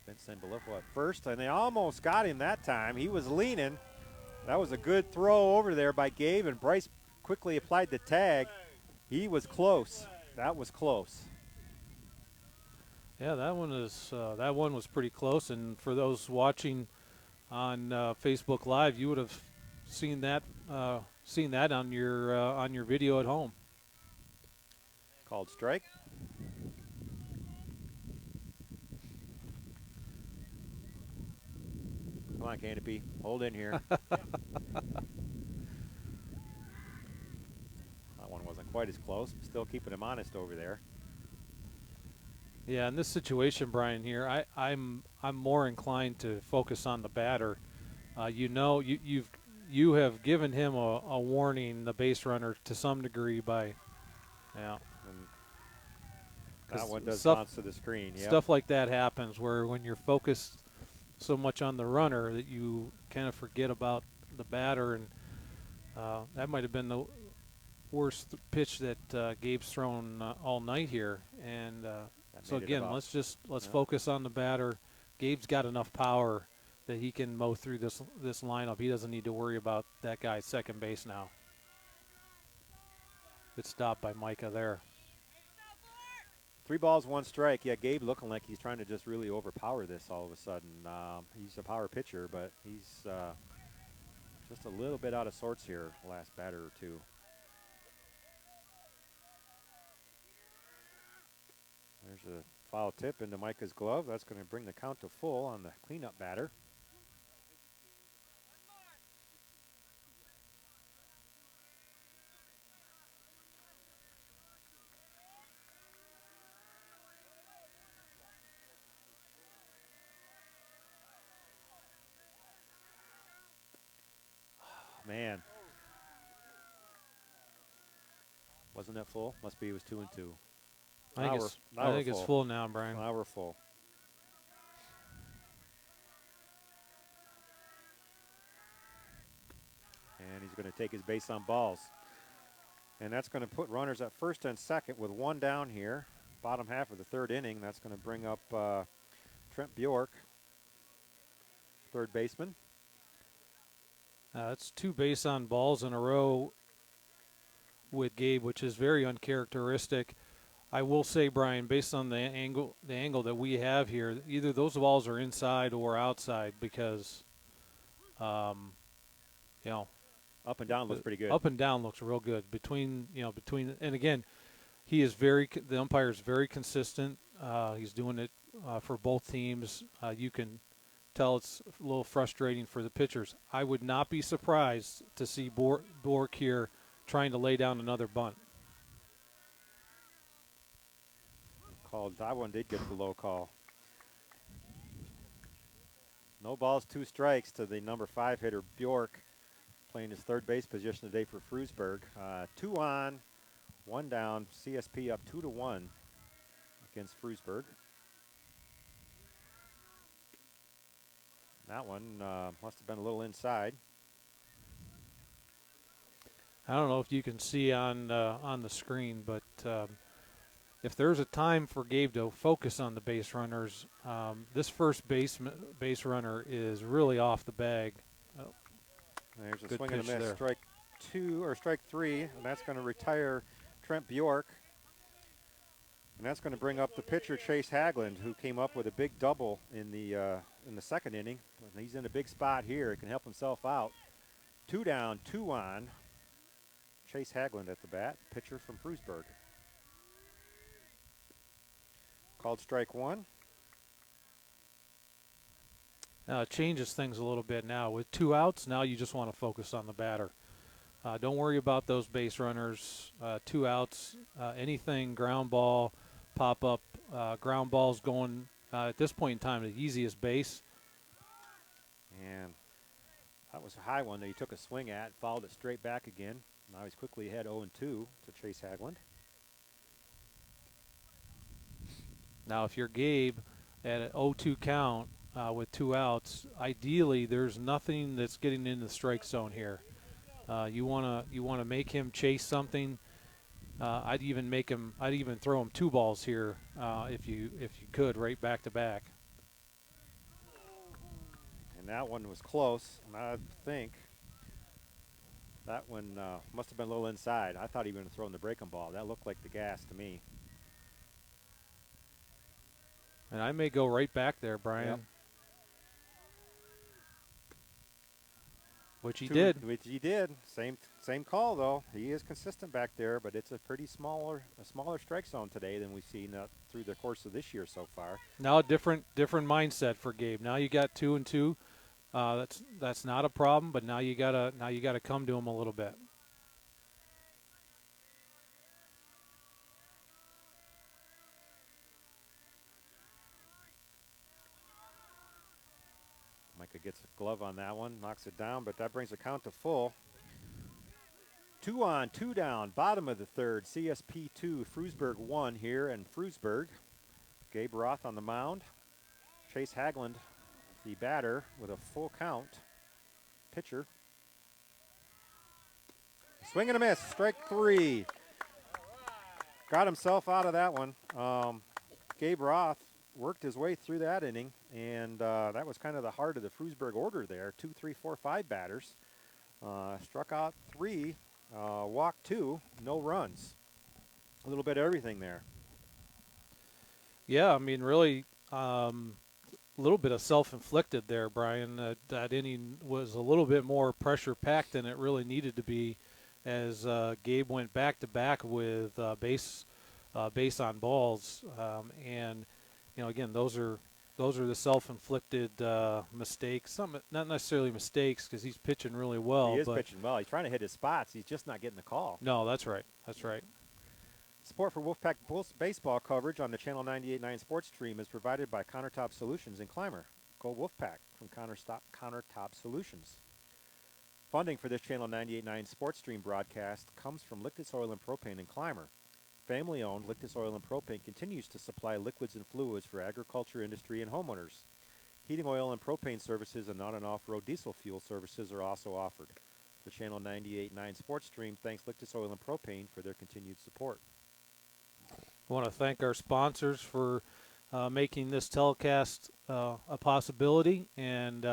Vincent Belifo at first, and they almost got him that time. He was leaning. That was a good throw over there by Gabe, and Bryce quickly applied the tag. He was close. That was close. Yeah, that one was pretty close, and for those watching on Facebook Live, you would have seen that on your video at home. Called strike. Come on, Canopy, hold in here. That one wasn't quite as close. Still keeping him honest over there. Yeah, in this situation, Brian, here, I'm more inclined to focus on the batter. You have given him a warning, the base runner, to some degree by, yeah. And that one does bounce to the screen. Yep. Stuff like that happens where when you're focused so much on the runner that you kind of forget about the batter, and that might have been the worst pitch that Gabe's thrown all night here. And so again, let's focus on the batter. Gabe's got enough power that he can mow through this lineup. He doesn't need to worry about that guy at second base now. Good stop by Micah there. 3 balls, 1 strike. Yeah, Gabe looking like he's trying to just really overpower this all of a sudden. He's a power pitcher, but he's just a little bit out of sorts here, last batter or 2. There's a foul tip into Micah's glove. That's going to bring the count to full on the cleanup batter. man. Wasn't that full? Must be it was 2-2. I think it's full now, Brian. Now we're full. And he's going to take his base on balls. And that's going to put runners at first and second with one down here. Bottom half of the third inning. That's going to bring up Trent Bjork, third baseman. That's 2 base on balls in a row with Gabe, which is very uncharacteristic. I will say, Brian, based on the angle that we have here, either those balls are inside or outside because, you know, up and down looks pretty good. Up and down looks real good between, and again, the umpire is very consistent. He's doing it for both teams. You can tell it's a little frustrating for the pitchers. I would not be surprised to see Bork here trying to lay down another bunt. That one did get the low call. No balls, 2 strikes to the number 5 hitter Bjork, playing his third base position today for Frewsburg. 2 on, 1 down. CSP up 2-1 against Frewsburg. That one must have been a little inside. I don't know if you can see on the screen, but if there's a time for Gabe to focus on the base runners, this first base runner is really off the bag. There's a swing and a miss. Strike 3, and that's going to retire Trent Bjork. And that's going to bring up the pitcher Chase Hagland, who came up with a big double in the second inning. And he's in a big spot here. He can help himself out. 2 down, 2 on. Chase Hagland at the bat, pitcher from Frewsburg. Called strike 1. It changes things a little bit now. With 2 outs, now you just want to focus on the batter. Don't worry about those base runners. 2 outs, anything, ground ball, pop up. Ground ball's going, at this point in time, the easiest base. And that was a high one that he took a swing at, fouled it straight back again. Now he's quickly ahead 0-2 to Chase Hagland. Now, if you're Gabe at an 0-2 count with 2 outs, ideally there's nothing that's getting into the strike zone here. You wanna make him chase something. I'd even throw him 2 balls here if you could, right back to back. And that one was close. And I think that one must have been a little inside. I thought he was going to throw in the breaking ball. That looked like the gas to me. And I may go right back there, Brian. Yep. Which he did. Same call though. He is consistent back there, but it's a pretty smaller strike zone today than we've seen through the course of this year so far. Now a different mindset for Gabe. Now you got 2-2. That's not a problem, but now you gotta come to him a little bit. Micah gets a glove on that one, knocks it down, but that brings the count to full. 2 on, 2 down, bottom of the third. CSP 2, Frewsburg 1 here in Frewsburg. Gabe Roth on the mound. Chase Hagland, the batter, with a full count. Pitcher. Swing and a miss, strike 3. Got himself out of that one. Gabe Roth worked his way through that inning, and that was kind of the heart of the Frewsburg order there. 2, 3, 4, 5 batters. Struck out 3, walked 2, no runs. A little bit of everything there. Yeah, I mean, really, a little bit of self-inflicted there, Brian. That inning was a little bit more pressure-packed than it really needed to be, as Gabe went back-to-back with base on balls, and again, those are the self-inflicted mistakes. Some not necessarily mistakes because he's pitching really well. He is pitching well. He's trying to hit his spots. He's just not getting the call. No, that's right. That's right. Support for Wolfpack baseball coverage on the Channel 98.9 Sports Stream is provided by Countertop Solutions in Clymer. Go Wolfpack from Countertop Solutions. Funding for this Channel 98.9 Sports Stream broadcast comes from Lictus Oil and Propane in Clymer. Family-owned Lictus Oil and Propane continues to supply liquids and fluids for agriculture, industry, and homeowners. Heating oil and propane services and on- and off-road diesel fuel services are also offered. The Channel 98.9 Sports Stream thanks Lictus Oil and Propane for their continued support. I want to thank our sponsors for making this telecast a possibility, and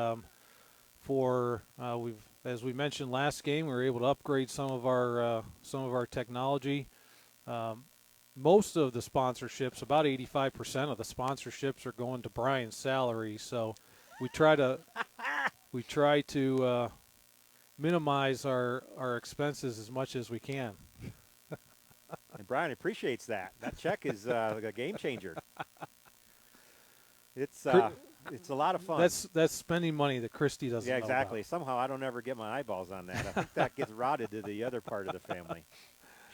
as we mentioned last game, we were able to upgrade some of our technology. Most of the sponsorships, about 85% of the sponsorships, are going to Brian's salary. So we try to minimize our expenses as much as we can. And Brian appreciates that. That check is a game changer. It's a lot of fun. That's spending money that Christy doesn't know exactly. about. Somehow I don't ever get my eyeballs on that. I think that gets routed to the other part of the family.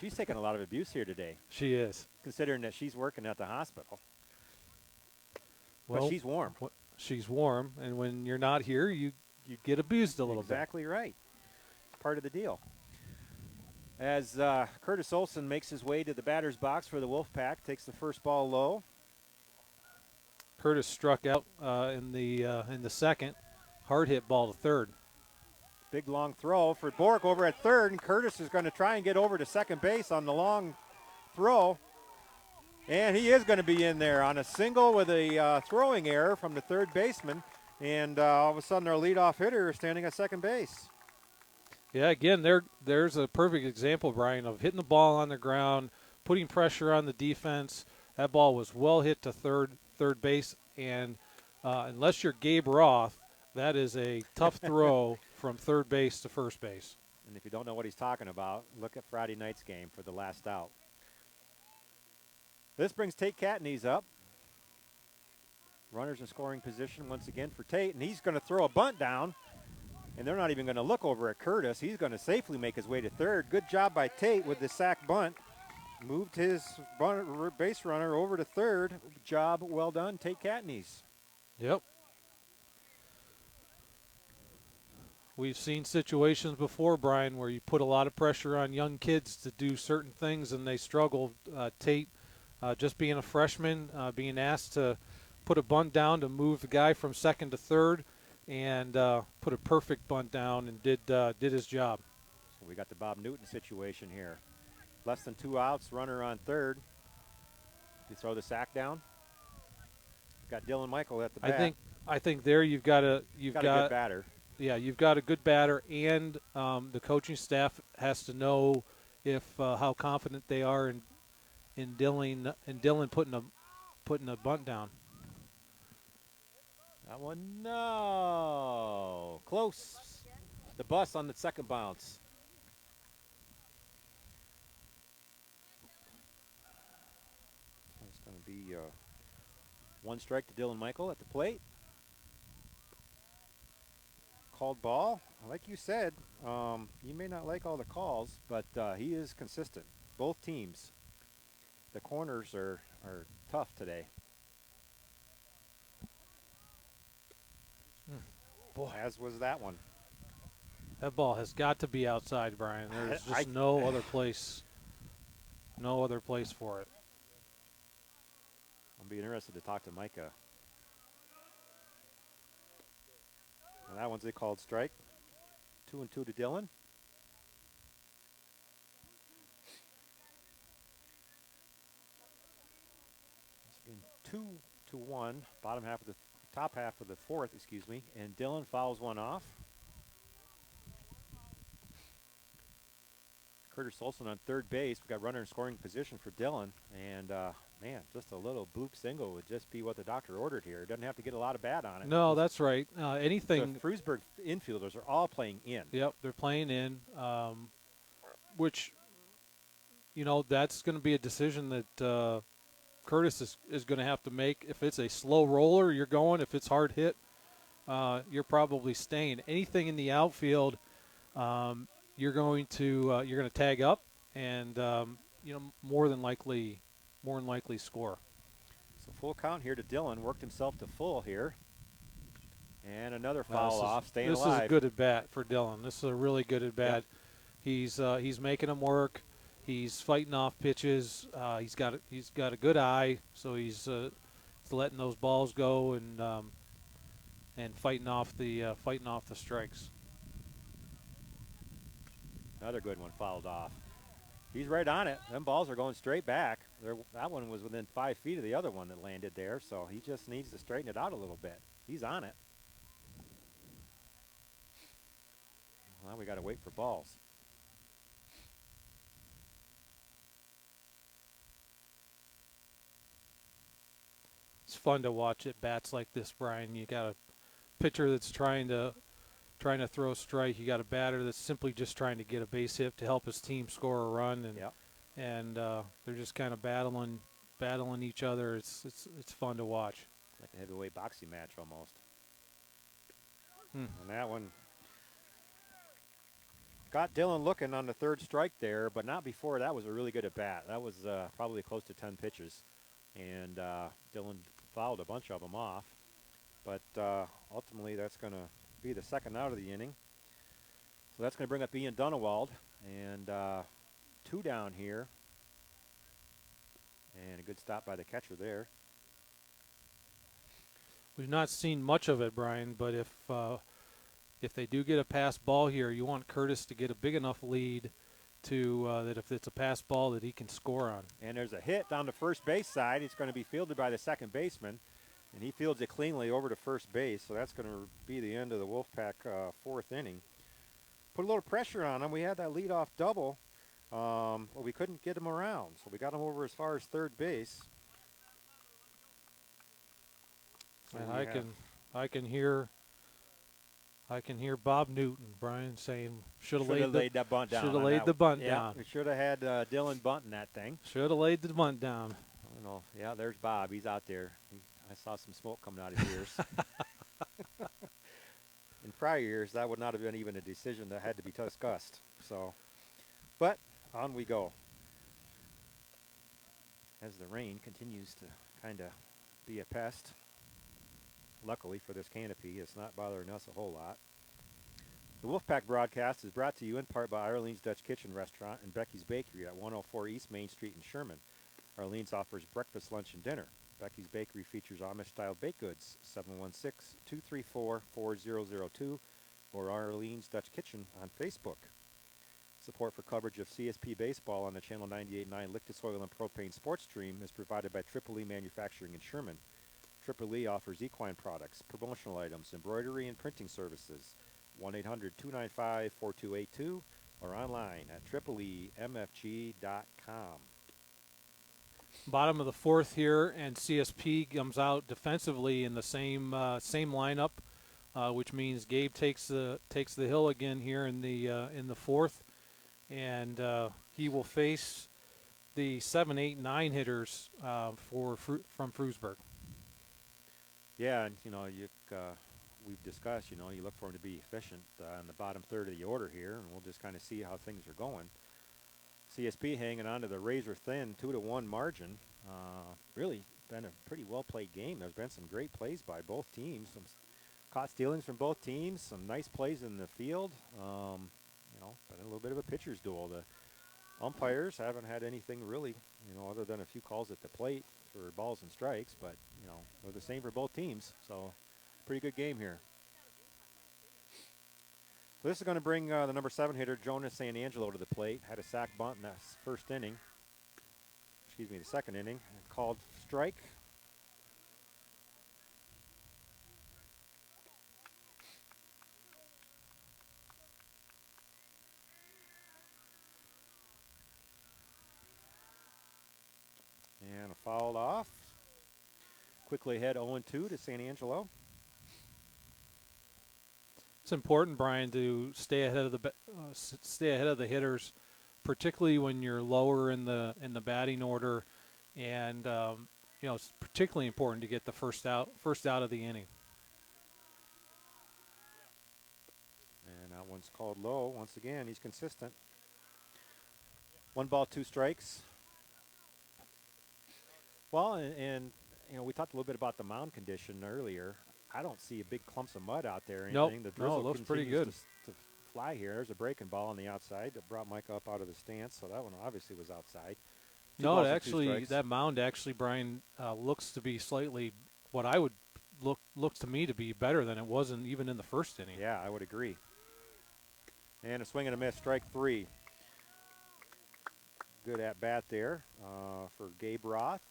She's taking a lot of abuse here today. She is. Considering that she's working at the hospital. Well, but she's warm. She's warm, and when you're not here, you get abused a little bit. Exactly right. It's part of the deal. As Curtis Olson makes his way to the batter's box for the Wolfpack, takes the first ball low. Curtis struck out in the second. Hard hit ball to third. Big long throw for Bork over at third, and Curtis is going to try and get over to second base on the long throw. And he is going to be in there on a single with a throwing error from the third baseman. And all of a sudden our leadoff hitter is standing at second base. Yeah, again, there's a perfect example, Brian, of hitting the ball on the ground, putting pressure on the defense. That ball was well hit to third base, and unless you're Gabe Roth, that is a tough throw from third base to first base. And if you don't know what he's talking about, look at Friday night's game for the last out. This brings Tate Catney's up. Runners in scoring position once again for Tate, and he's going to throw a bunt down. And they're not even going to look over at Curtis. He's going to safely make his way to third. Good job by Tate with the sack bunt. Moved his base runner over to third. Job well done, Tate Catney's. Yep. We've seen situations before, Brian, where you put a lot of pressure on young kids to do certain things and they struggle. Tate, just being a freshman, being asked to put a bunt down to move the guy from second to third, and put a perfect bunt down and did his job. So we got the Bob Newton situation here. Less than 2 outs, runner on third. You throw the sack down. Got Dylan Michael at the bat. I think there you've got a good batter. Yeah, you've got a good batter, and the coaching staff has to know if how confident they are in Dylan putting a bunt down. That one, no. Close. The bus on the second bounce. It's going to be one strike to Dylan Michael at the plate. Called ball. Like you said, you may not like all the calls, but he is consistent. Both teams. The corners are tough today. Boy, as was that one. That ball has got to be outside, Brian. There's just no other place for it. I'll be interested to talk to Micah. And that one's a called strike. 2-2 to Dylan. It's been 2-1, top half of the fourth, excuse me, and Dylan fouls one off. Curtis Olson on third base. We got runner in scoring position for Dylan, and man, just a little bloop single would just be what the doctor ordered here. It doesn't have to get a lot of bat on it. No, that's right. Anything. The Frewsburg infielders are all playing in. Yep, they're playing in, which, that's going to be a decision that Curtis is going to have to make. If it's a slow roller, you're going. If it's hard hit, you're probably staying. Anything in the outfield, you're going to tag up and more than likely score. So full count here to Dylan. Worked himself to full here. And another foul off, staying alive. This is a good at bat for Dylan. This is a really good at bat. Yep. He's making them work. He's fighting off pitches. He's got a good eye, so he's letting those balls go and fighting off the strikes. Another good one fouled off. He's right on it. Them balls are going straight back. That one was within 5 feet of the other one that landed there, so he just needs to straighten it out a little bit. He's on it. Well, we got to wait for balls. It's fun to watch at bats like this, Brian. You got a pitcher that's trying to throw a strike. You got a batter that's simply just trying to get a base hit to help his team score a run, and they're just kind of battling each other. It's fun to watch. Like a heavyweight boxing match almost. And that one got Dylan looking on the third strike there, but not before. That was a really good at bat. That was probably close to 10 pitches, and Dylan fouled a bunch of them off. But ultimately, that's going to be the second out of the inning. So that's going to bring up Ian Dunewald, and 2 down here. And a good stop by the catcher there. We've not seen much of it, Brian, but if they do get a pass ball here, you want Curtis to get a big enough lead to that if it's a pass ball that he can score on. And there's a hit down the first base side. It's going to be fielded by the second baseman, and he fields it cleanly over to first base, so that's going to be the end of the Wolfpack 4th inning. Put a little pressure on him. We had that leadoff double, but we couldn't get him around, so we got him over as far as third base. So and I can hear Bob Newton, Brian, saying should have laid that bunt down. Should have laid the bunt down. We should have had Dylan bunting that thing. Should have laid the bunt down. I don't know. Yeah, there's Bob. He's out there. I saw some smoke coming out of his ears. In prior years, that would not have been even a decision that had to be discussed. So, but on we go. As the rain continues to kind of be a pest. Luckily for this canopy, it's not bothering us a whole lot. The Wolfpack broadcast is brought to you in part by Arlene's Dutch Kitchen Restaurant and Becky's Bakery at 104 East Main Street in Sherman. Arlene's offers breakfast, lunch, and dinner. Becky's Bakery features Amish-style baked goods, 716-234-4002, or Arlene's Dutch Kitchen on Facebook. Support for coverage of CSP Baseball on the Channel 98.9 Lictus Oil and Propane sports stream is provided by Triple E Manufacturing in Sherman. Triple E offers equine products, promotional items, embroidery, and printing services. 1-800-295-4282 or online at tripleemfg.com. Bottom of the 4th here, and CSP comes out defensively in the same lineup, which means Gabe takes the hill again here in the 4th, and he will face the 7, 8, 9 hitters from Frewsburg. Yeah, and we've discussed, you look for him to be efficient in the bottom third of the order here, and we'll just kind of see how things are going. CSP hanging on to the razor-thin 2-1 margin. Really been a pretty well-played game. There's been some great plays by both teams. Some caught stealings from both teams, some nice plays in the field. Been a little bit of a pitcher's duel. The umpires haven't had anything really, other than a few calls at the plate for balls and strikes, but, they're the same for both teams. So, pretty good game here. So this is going to bring the number 7 hitter, Jonas San Angelo, to the plate. Had a sac bunt in that first inning. Excuse me, the second inning. Called strike. And a foul off. Quickly ahead 0-2 to San Angelo. It's important, Brian, to stay ahead of the hitters, particularly when you're lower in the batting order, and it's particularly important to get the first out of the inning. And that one's called low. Once again, he's consistent. 1 ball, 2 strikes. Well, and we talked a little bit about the mound condition earlier. I don't see a big clumps of mud out there or Nope. anything. The No, drizzle it looks pretty good. continues to fly here. There's a breaking ball on the outside that brought Mike up out of the stance, so that one obviously was outside. No, it actually, that mound actually, Brian, looks to be slightly what I would looks to me to be better than it was even in the first inning. Yeah, I would agree. And a swing and a miss, strike 3. Good at bat there for Gabe Roth.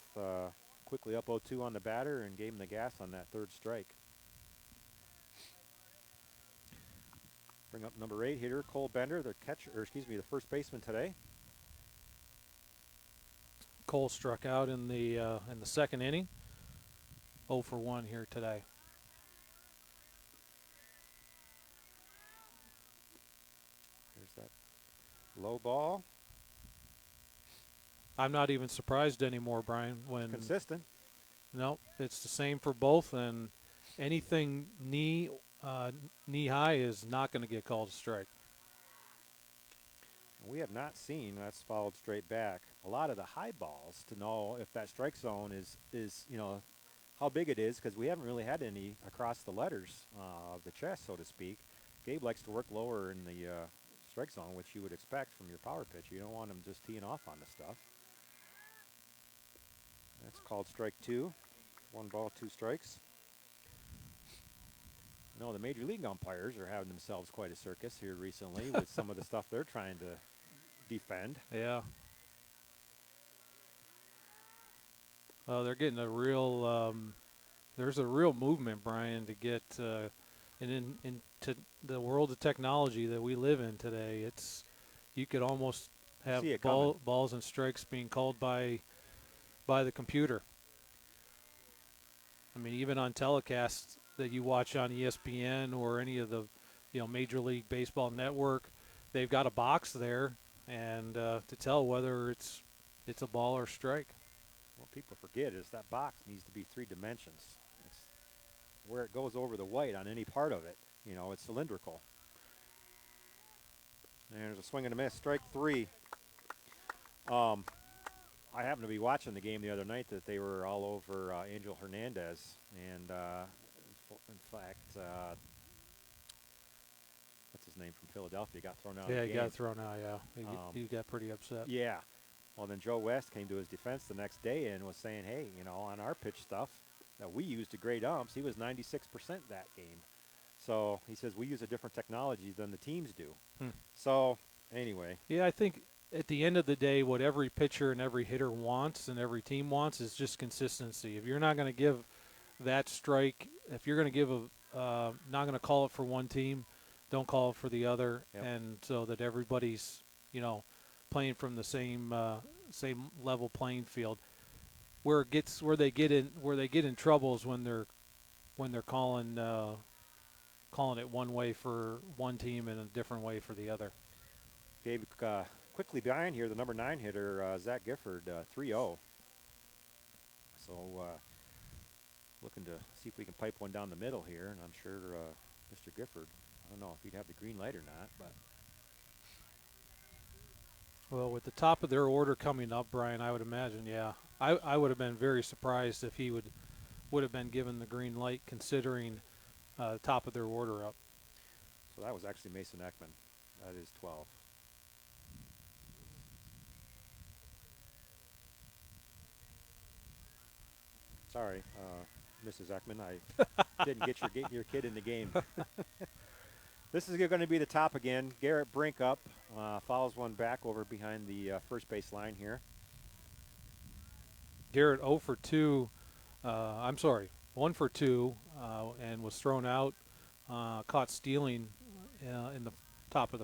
Quickly up 0-2 on the batter and gave him the gas on that 3rd strike. Bring up number 8 hitter Cole Bender, the first baseman today. Cole struck out in the 2nd inning. 0 for 1 here today. There's that low ball. I'm not even surprised anymore, Brian. When consistent. No, it's the same for both, and anything knee high is not going to get called a strike. We have not seen, that's followed straight back, a lot of the high balls to know if that strike zone is how big it is, because we haven't really had any across the letters of the chest, so to speak. Gabe likes to work lower in the strike zone, which you would expect from your power pitch. You don't want him just teeing off on the stuff. That's called strike 2. 1 ball, 2 strikes. No, the Major League umpires are having themselves quite a circus here recently with some of the stuff they're trying to defend. Yeah. Well, they're getting a real there's a real movement, Brian, to get into the world of technology that we live in today. It's you could almost have balls and strikes being called by the computer. I mean, even on telecasts that you watch on ESPN or any of the Major League Baseball network, they've got a box there and to tell whether it's a ball or strike. What people forget is that box needs to be 3 dimensions. It's where it goes over the white on any part of it. It's cylindrical. And there's a swing and a miss, strike 3. I happened to be watching the game the other night that they were all over Angel Hernandez, and in fact, what's his name from Philadelphia got thrown out. Yeah, of the he game. got thrown out. Yeah, he got pretty upset. Yeah. Well, then Joe West came to his defense the next day and was saying, hey, on our pitch stuff that we used to grade umps, he was 96% that game. So he says we use a different technology than the teams do. So anyway. Yeah, I think at the end of the day, what every pitcher and every hitter wants and every team wants is just consistency. If you're not going to give that strike, if you're going to give not going to call it for one team, don't call it for the other, and so that everybody's playing from the same level playing field. Where they get in trouble is when they're calling it one way for one team and a different way for the other. Gabe quickly behind here, the number 9 hitter, Zach Gifford, 3-0. So looking to see if we can pipe one down the middle here, and I'm sure Mr. Gifford, I don't know if he'd have the green light or not, but. Well, with the top of their order coming up, Brian, I would imagine, yeah. I would have been very surprised if he would have been given the green light considering the top of their order up. So that was actually Mason Ekman. That is 12. Sorry, Mrs. Ekman, I didn't get your kid in the game. This is going to be the top again. Garrett Brink up, follows one back over behind the first base line here. Garrett 0 for 2, 1 for 2, and was thrown out, caught stealing in the bottom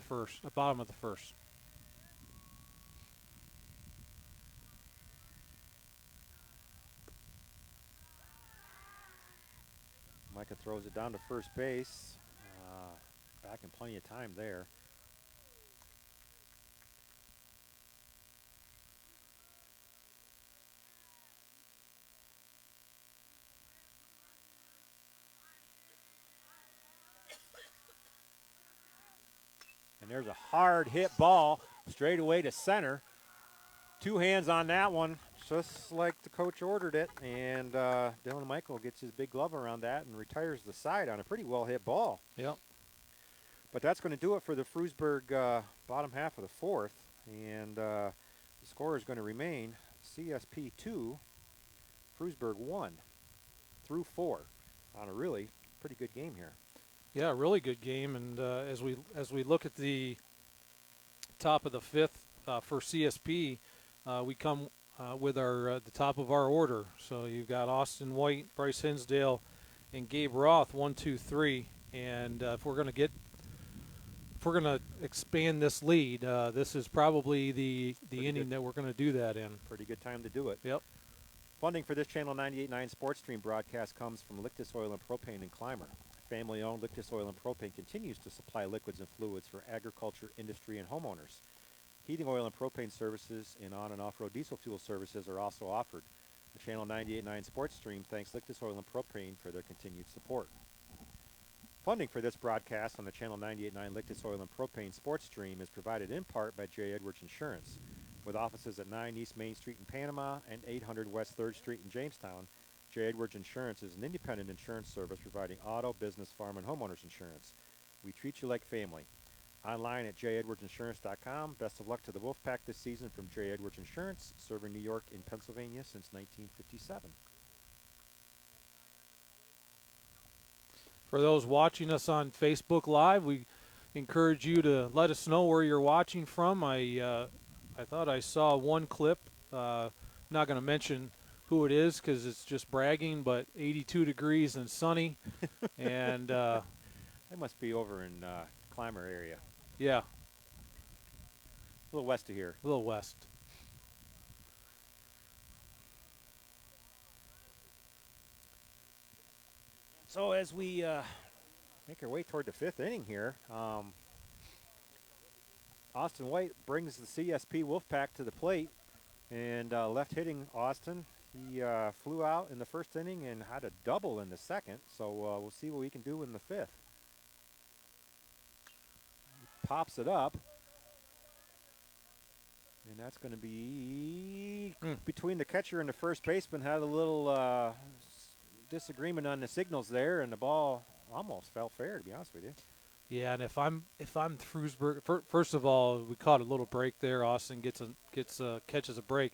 of the first. Micah throws it down to first base. Back in plenty of time there. And there's a hard hit ball straight away to center. 2 hands on that one. just like the coach ordered it, and Dylan Michael gets his big glove around that and retires the side on a pretty well hit ball. Yep. But that's going to do it for the Frewsburg bottom half of the fourth, and the score is going to remain CSP 2, Frewsburg 1 through 4 on a really pretty good game here. Yeah, really good game, and as we look at the top of the fifth for CSP, we come with our the top of our order. So you've got Austin White, Bryce Hinsdale, and Gabe Roth 1, 2, 3. And if we're going to expand this lead, this is probably the inning that we're going to do that in. Pretty good time to do it. Yep. Funding for this Channel 98.9 Sports Stream broadcast comes from Lictus Oil and Propane in Clymer. Family-owned Lictus Oil and Propane continues to supply liquids and fluids for agriculture, industry, and homeowners. Heating oil and propane services and on- and off-road diesel fuel services are also offered. The Channel 98.9 Sports Stream thanks Lictus Oil and Propane for their continued support. Funding for this broadcast on the Channel 98.9 Lictus Oil and Propane Sports Stream is provided in part by J. Edwards Insurance. With offices at 9 East Main Street in Panama and 800 West 3rd Street in Jamestown, J. Edwards Insurance is an independent insurance service providing auto, business, farm, and homeowners insurance. We treat you like family. Online at jedwardsinsurance.com. Best of luck to the Wolfpack this season from J. Edwards Insurance, serving New York and Pennsylvania since 1957. For those watching us on Facebook Live, we encourage you to let us know where you're watching from. I thought I saw one clip. I'm not going to mention who it is because it's just bragging, but 82 degrees and sunny. And They must be over in Clymer area. Yeah. A little west of here. A little west. So as we make our way toward the fifth inning here, Austin White brings the CSP Wolfpack to the plate, and left hitting Austin. He flew out in the first inning and had a double in the second, so we'll see what we can do in the fifth. He pops it up, and that's going to be between the catcher and the first baseman. Had a little disagreement on the signals there, and the ball almost fell fair, to be honest with you. Yeah, and if I'm Frewsburg, first of all, we caught a little break there. Austin catches a break.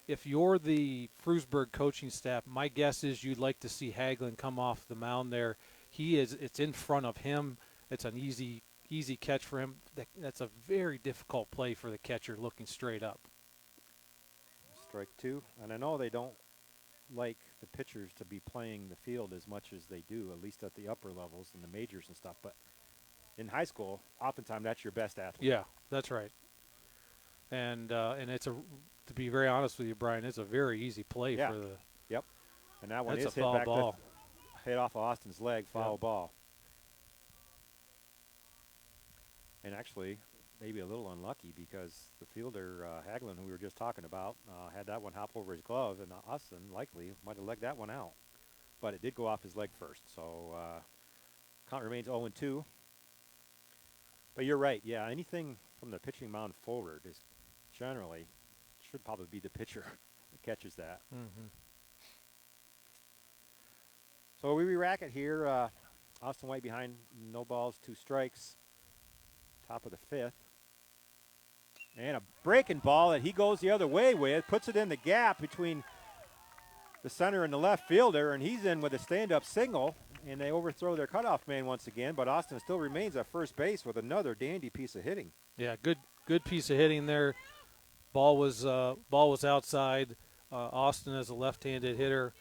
If you're the Frewsburg coaching staff, my guess is you'd like to see Hagelin come off the mound there. It's in front of him. It's an easy catch for him. That's a very difficult play for the catcher looking straight up. Strike two, and I know they don't like the pitchers to be playing the field as much as they do, at least at the upper levels and the majors and stuff, but in high school, oftentimes that's your best athlete. Yeah, that's right. And it's to be very honest with you, Brian, it's a very easy play for the. Yep. And that one is hit foul back ball. Hit off of Austin's leg, foul ball. And actually, maybe a little unlucky because the fielder, Hagelin, who we were just talking about, had that one hop over his glove, and Austin likely might have legged that one out. But it did go off his leg first, so count remains 0-2. But you're right, yeah, anything from the pitching mound forward is generally should probably be the pitcher that catches that. Mm-hmm. So we re-rack it here. Austin White behind, no balls, 2 strikes. Top of the fifth. And a breaking ball that he goes the other way with, puts it in the gap between the center and the left fielder, and he's in with a stand-up single, and they overthrow their cutoff man once again, but Austin still remains at first base with another dandy piece of hitting. Yeah, good piece of hitting there. Ball was outside. Austin, as a left-handed hitter,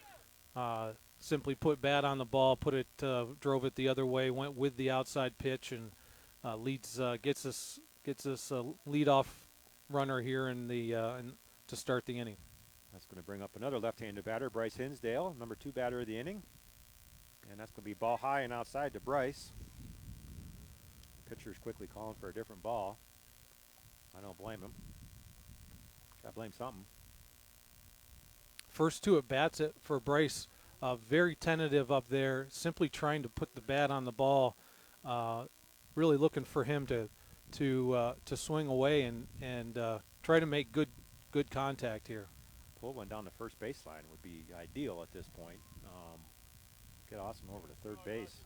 simply put bat on the ball, drove it the other way, went with the outside pitch, and gets us a leadoff runner here to start the inning. That's going to bring up another left-handed batter, Bryce Hinsdale, number 2 batter of the inning. And that's going to be ball high and outside to Bryce. Pitcher's quickly calling for a different ball. I don't blame him. Got to blame something. First 2 at bats for Bryce, very tentative up there, simply trying to put the bat on the ball, really looking for him to swing away and try to make good contact here. pull one down the first baseline would be ideal at this point. Get Austin over to third base.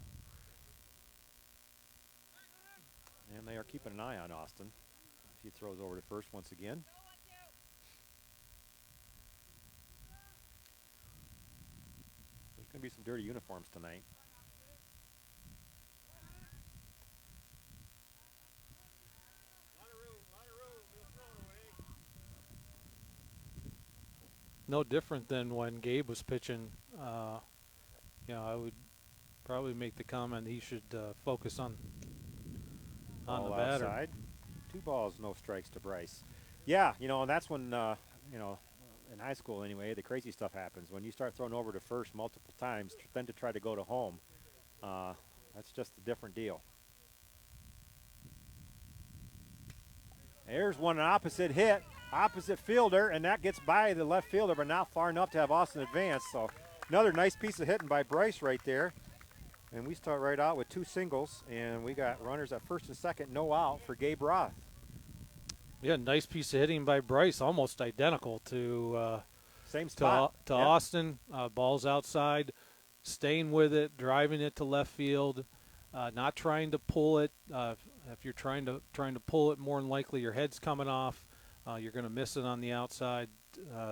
And they are keeping an eye on Austin. He throws over to first once again. There's going to be some dirty uniforms tonight. No different than when Gabe was pitching. You know, I would probably make the comment he should focus on the batter. Outside. 2 balls, no strikes to Bryce. Yeah, you know, and that's when, you know, in high school anyway, the crazy stuff happens. When you start throwing over to first multiple times, then to try to go to home, that's just a different deal. There's one opposite hit, opposite fielder, and that gets by the left fielder, but not far enough to have Austin advance. So another nice piece of hitting by Bryce right there. And we start right out with 2 singles, and we got runners at first and second, no out for Gabe Roth. Yeah, nice piece of hitting by Bryce, almost identical to same spot to Austin. Ball's outside, staying with it, driving it to left field, not trying to pull it. If you're trying to pull it, more than likely your head's coming off. You're going to miss it on the outside.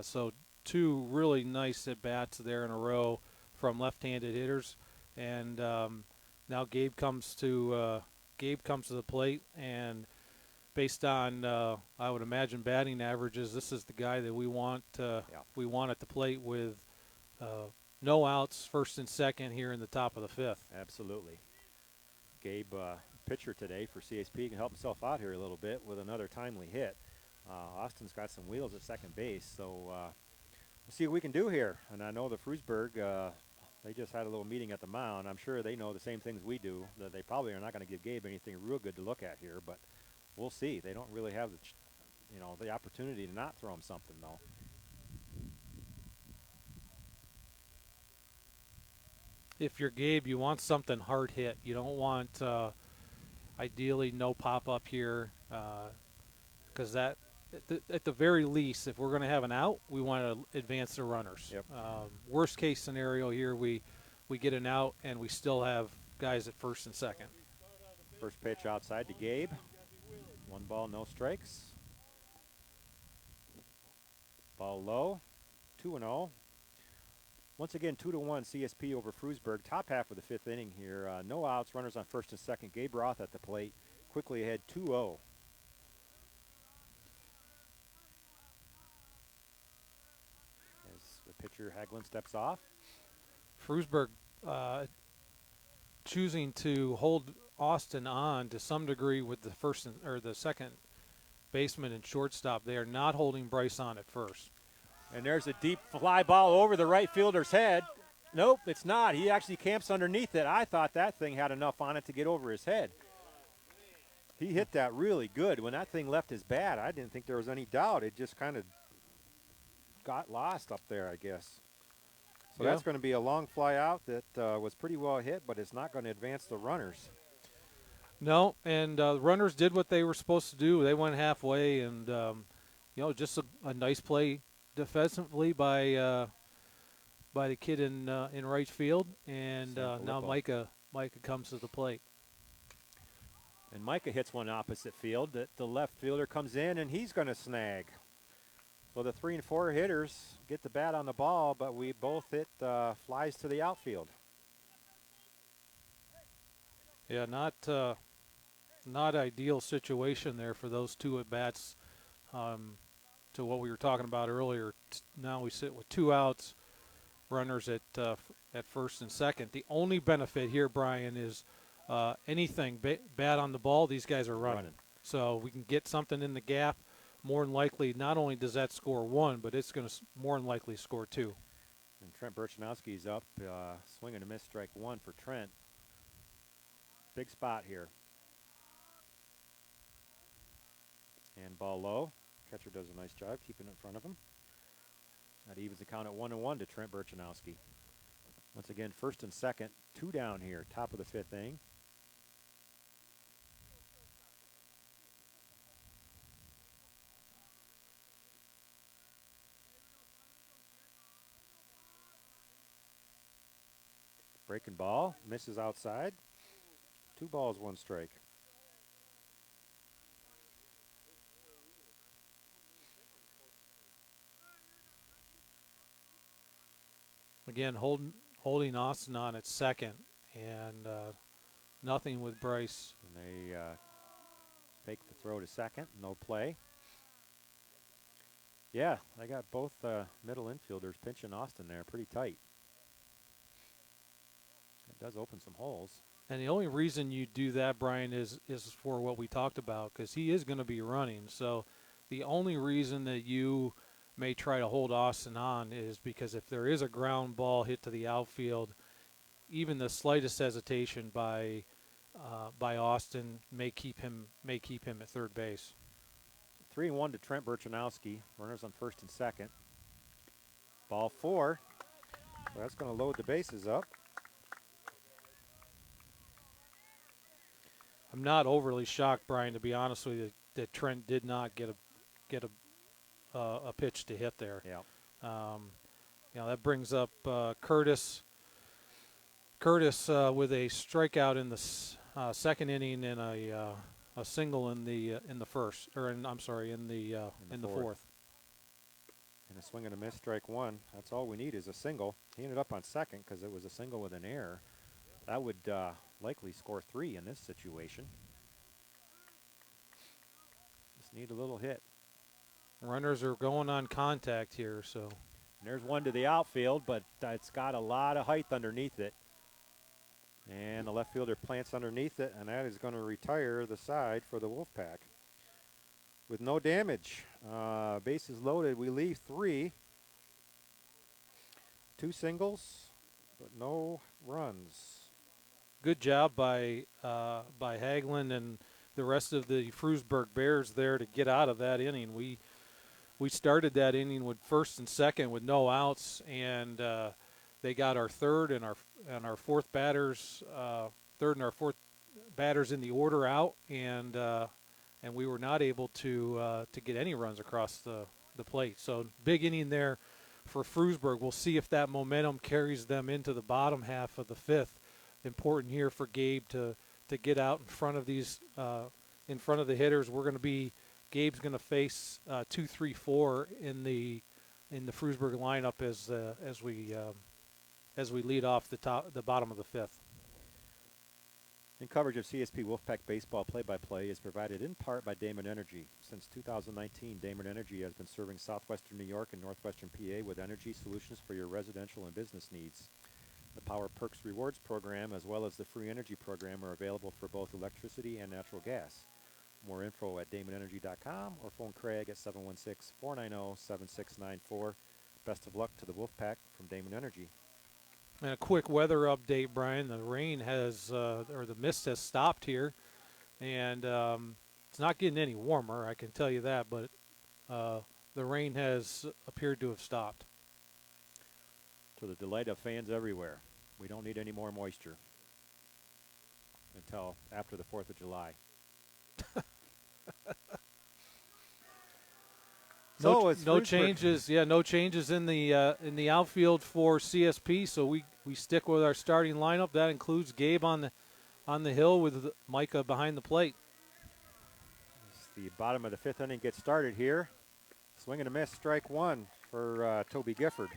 So 2 really nice at bats there in a row from left-handed hitters, and now Gabe comes to the plate, and based on I would imagine batting averages, this is the guy that we want. We want at the plate with no outs, first and second here in the top of the 5th. Absolutely. Gabe, pitcher today for CSP, can help himself out here a little bit with another timely hit. Austin's got some wheels at second base, so we'll see what we can do here. And I know the Frewsburg, they just had a little meeting at the mound. I'm sure they know the same things we do, that they probably are not going to give Gabe anything real good to look at here, but we'll see. They don't really have the opportunity to not throw him something, though. If you're Gabe, you want something hard hit. You don't want, ideally, no pop-up here, because that, at the very least, if we're going to have an out, we want to advance the runners. Yep. Worst case scenario here, we get an out and we still have guys at first and second. First pitch outside to Gabe. 1 ball, no strikes. Ball low, 2-0. Once again, 2-1 CSP over Frewsburg. Top half of the 5th inning here. No outs, runners on first and second. Gabe Roth at the plate. Quickly ahead, 2-0. As the pitcher Hagelin steps off. Frewsburg choosing to hold Austin on to some degree with the first or the second baseman and shortstop. They are not holding Bryce on at first. And there's a deep fly ball over the right fielder's head. Nope, it's not. He actually camps underneath it. I thought that thing had enough on it to get over his head. He hit that really good. When that thing left his bat, I didn't think there was any doubt. It just kind of got lost up there, I guess. So that's going to be a long fly out that was pretty well hit, but it's not going to advance the runners. No, and the runners did what they were supposed to do. They went halfway, and just a nice play defensively by the kid in right field, and now Micah comes to the plate. And Micah hits one opposite field. The left fielder comes in, and he's going to snag. So the 3 and 4 hitters get the bat on the ball, but we both hit flies to the outfield. Yeah, not ideal situation there for those 2 at bats. To what we were talking about earlier, now we sit with 2 outs, runners at first and second. The only benefit here, Brian, is anything bad on the ball, these guys are running. So we can get something in the gap. More than likely, not only does that score 1, but it's going to more than likely score 2. And Trent Birchanowski's up, swinging a miss, strike 1 for Trent. Big spot here. And ball low. Catcher does a nice job keeping it in front of him. That evens the count at 1-1 to Trent Birchanowski. Once again, first and second, 2 down here, top of the 5th inning. Breaking ball, misses outside. 2 balls, 1 strike. Again, holding Austin on at second, and nothing with Bryce. And they fake the throw to second, no play. Yeah, I got both middle infielders pinching Austin there pretty tight. It does open some holes. And the only reason you do that, Brian, is for what we talked about, because he is going to be running. So the only reason that you may try to hold Austin on is because if there is a ground ball hit to the outfield, even the slightest hesitation by Austin may keep him at third base. 3-1 to Trent Burchanowski. Runners on first and second. Ball 4. So that's going to load the bases up. I'm not overly shocked, Brian, to be honest with you, that Trent did not get a pitch to hit there. Yeah. That brings up Curtis. Curtis with a strikeout in the second inning and a single in the first, or in the fourth. And a swing and a miss, strike 1. That's all we need is a single. He ended up on second because it was a single with an error. That would likely score 3 in this situation. Just need a little hit. Runners are going on contact here, so. And there's one to the outfield, but it's got a lot of height underneath it. And the left fielder plants underneath it, and that is going to retire the side for the Wolfpack. With no damage, bases loaded, we leave 3. 2 singles, but no runs. Good job by Hagelin and the rest of the Frewsburg Bears there to get out of that inning. We started that inning with first and second with no outs, and they got our third and our fourth batters, in the order out, and we were not able to get any runs across the plate. So big inning there for Frewsburg. We'll see if that momentum carries them into the bottom half of the 5th. Important here for Gabe to get out in front of these in front of the hitters. Gabe's going to face 2, 3, 4 in the Frewsburg lineup as we lead off the bottom of the 5th. And coverage of CSP Wolfpack Baseball play-by-play is provided in part by Damon Energy. Since 2019, Damon Energy has been serving southwestern New York and northwestern PA with energy solutions for your residential and business needs. The Power Perks Rewards program as well as the Free Energy program are available for both electricity and natural gas. More info at damonenergy.com or phone Craig at 716-490-7694. Best of luck to the Wolfpack from Damon Energy. And a quick weather update, Brian. The rain or the mist has stopped here, and it's not getting any warmer, I can tell you that, but the rain has appeared to have stopped. To the delight of fans everywhere. We don't need any more moisture until after the 4th of July. No changes. Yeah, no changes in the outfield for CSP. So we stick with our starting lineup. That includes Gabe on the hill with Micah behind the plate. As the bottom of the 5th inning gets started here. Swing and a miss, strike 1 for Toby Gifford.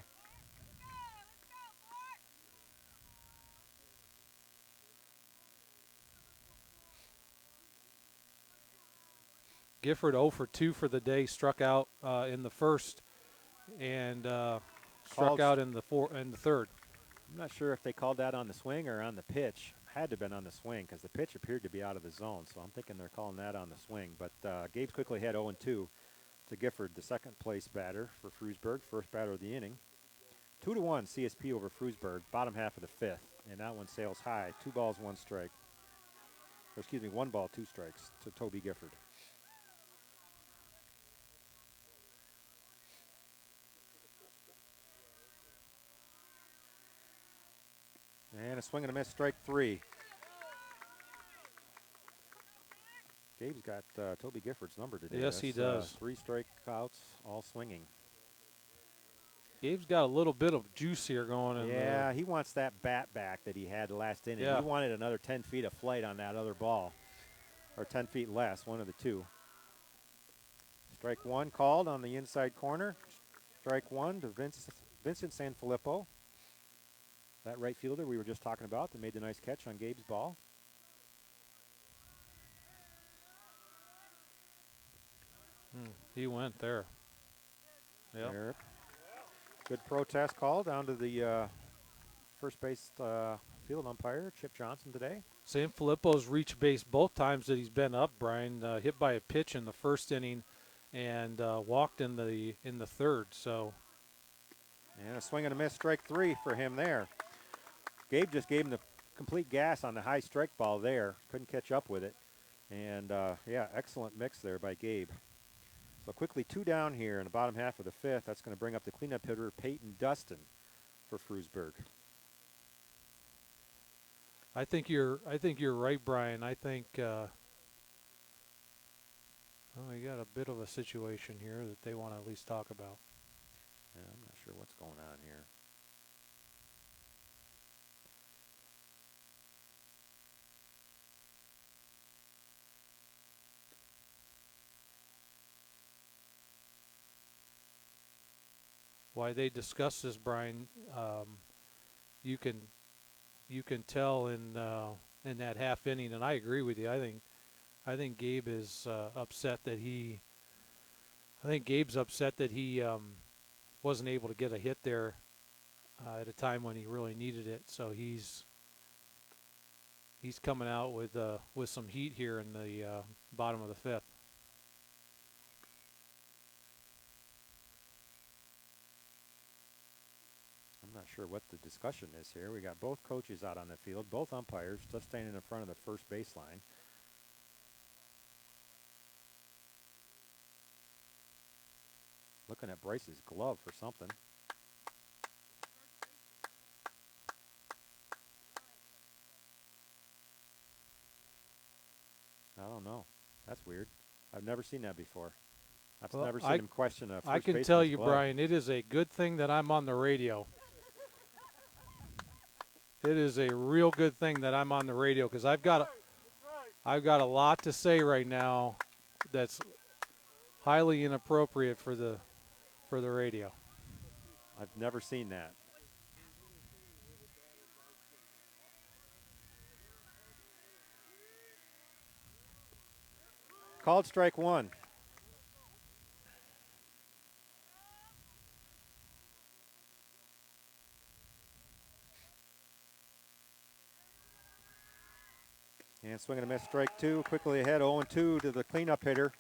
Gifford 0 for 2 for the day, struck out in the first, and struck out in the third. I'm not sure if they called that on the swing or on the pitch. Had to have been on the swing because the pitch appeared to be out of the zone, so I'm thinking they're calling that on the swing. But Gabe quickly had 0-2 to Gifford, the second place batter for Frewsburg, first batter of the inning. 2-1 CSP over Frewsburg, bottom half of the 5th, and that one sails high. 2 balls, 1 strike. Or excuse me, 1 ball, 2 strikes to Toby Gifford. And a swing and a miss, strike 3. Gabe's got Toby Gifford's number today. Yes, he does. 3 strikeouts, all swinging. Gabe's got a little bit of juice here going in. Yeah, he wants that bat back that he had last inning. Yeah. He wanted another 10 feet of flight on that other ball, or 10 feet less, one of the two. Strike one called on the inside corner. Strike one to Vincent Sanfilippo. That right fielder we were just talking about that made the nice catch on Gabe's ball. He went there. Yep. Good protest call down to the first base field umpire, Chip Johnson, today. Sanfilippo's reached base both times that he's been up, Brian. Hit by a pitch in the first inning and walked in the third. So, and a swing and a miss, strike three for him there. Gabe just gave him the complete gas on the high strike ball there. Couldn't catch up with it. And, yeah, excellent mix there by Gabe. So quickly 2 down here in the bottom half of the 5th. That's going to bring up the cleanup hitter, Peyton Dustin, for Frewsburg. I think you're right, Brian. I think we got a bit of a situation here that they want to at least talk about. Yeah, I'm not sure what's going on here. Why they discuss this, Brian, you can tell in that half inning, and I agree with you. I think Gabe is upset that he. I think Gabe's upset that he wasn't able to get a hit there at a time when he really needed it. So he's coming out with some heat here in the bottom of the 5th. I'm not sure what the discussion is here. We got both coaches out on the field, both umpires just standing in front of the first baseline. Looking at Bryce's glove for something. I don't know. That's weird. I've never seen that before. I've never seen him question a first I can baseman's tell you, glove. Brian, it is a good thing that I'm on the radio. It is a real good thing that I'm on the radio because I've got a lot to say right now that's highly inappropriate for the radio. I've never seen that. Called strike one. And swing and a miss, strike two. Quickly ahead, 0-2 to the cleanup hitter.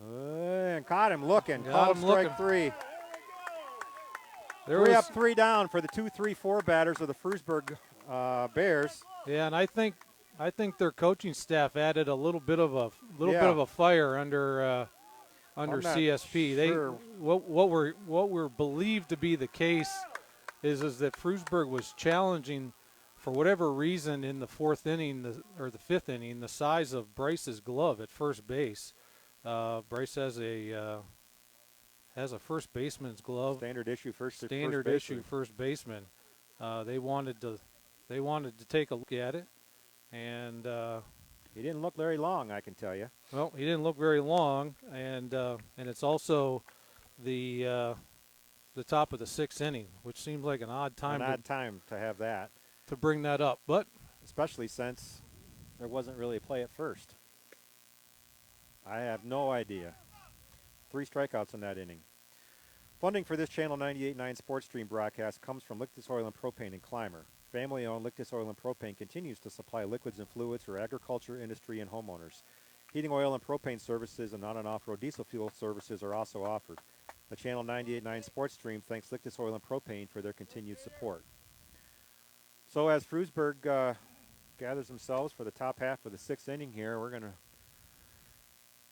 And caught him looking. Called strike three. Three up, 3 down for the 2-3-4 batters of the Frewsburg Bears. Yeah, and I think their coaching staff added a little bit of a fire under CSP. Sure. What we're believed to be the case is that Frewsburg was challenging for whatever reason in the 4th inning or the 5th inning the size of Bryce's glove at first base. Bryce has a first baseman's glove. Standard issue first baseman. They wanted to take a look at it, and he didn't look very long, I can tell you. Well, he didn't look very long, and it's also the top of the 6th inning, which seems like an odd time to have that, to bring that up, but especially since there wasn't really a play at first. I have no idea. 3 strikeouts in that inning. Funding for this Channel 98.9 Sports Stream broadcast comes from Lictus Oil and Propane in Clymer. Family-owned Lictus Oil and Propane continues to supply liquids and fluids for agriculture, industry, and homeowners. Heating oil and propane services and on- and off-road diesel fuel services are also offered. The Channel 98.9 Sports Stream thanks Lictus Oil and Propane for their continued support. So as Frewsburg gathers themselves for the top half of the 6th inning here, we're going to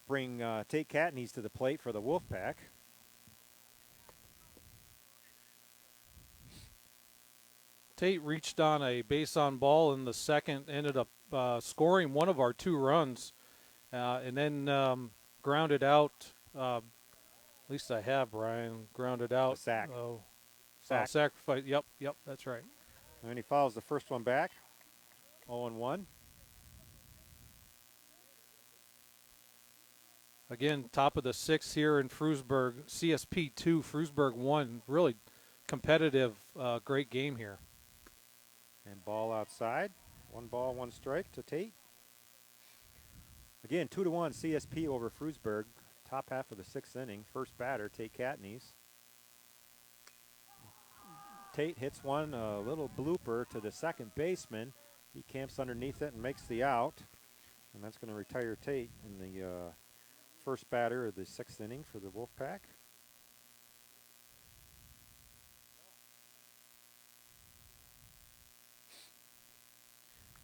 bring Tate Catneys to the plate for the Wolfpack. Tate reached on a base on ball in the second, ended up scoring one of our 2 runs, and then grounded out. At least I have, Brian, grounded out. A sack. Sacrifice. Yep, that's right. And he fouls the first one back. 0-1. Again, top of the 6th here in Frewsburg. CSP 2, Frewsburg 1. Really competitive, great game here. And ball outside. 1 ball, 1 strike to Tate. Again, 2-1 CSP over Frewsburg. Top half of the 6th inning. First batter, Tate Catney's. Tate hits one, a little blooper to the second baseman. He camps underneath it and makes the out. And that's going to retire Tate in the first batter of the 6th inning for the Wolfpack.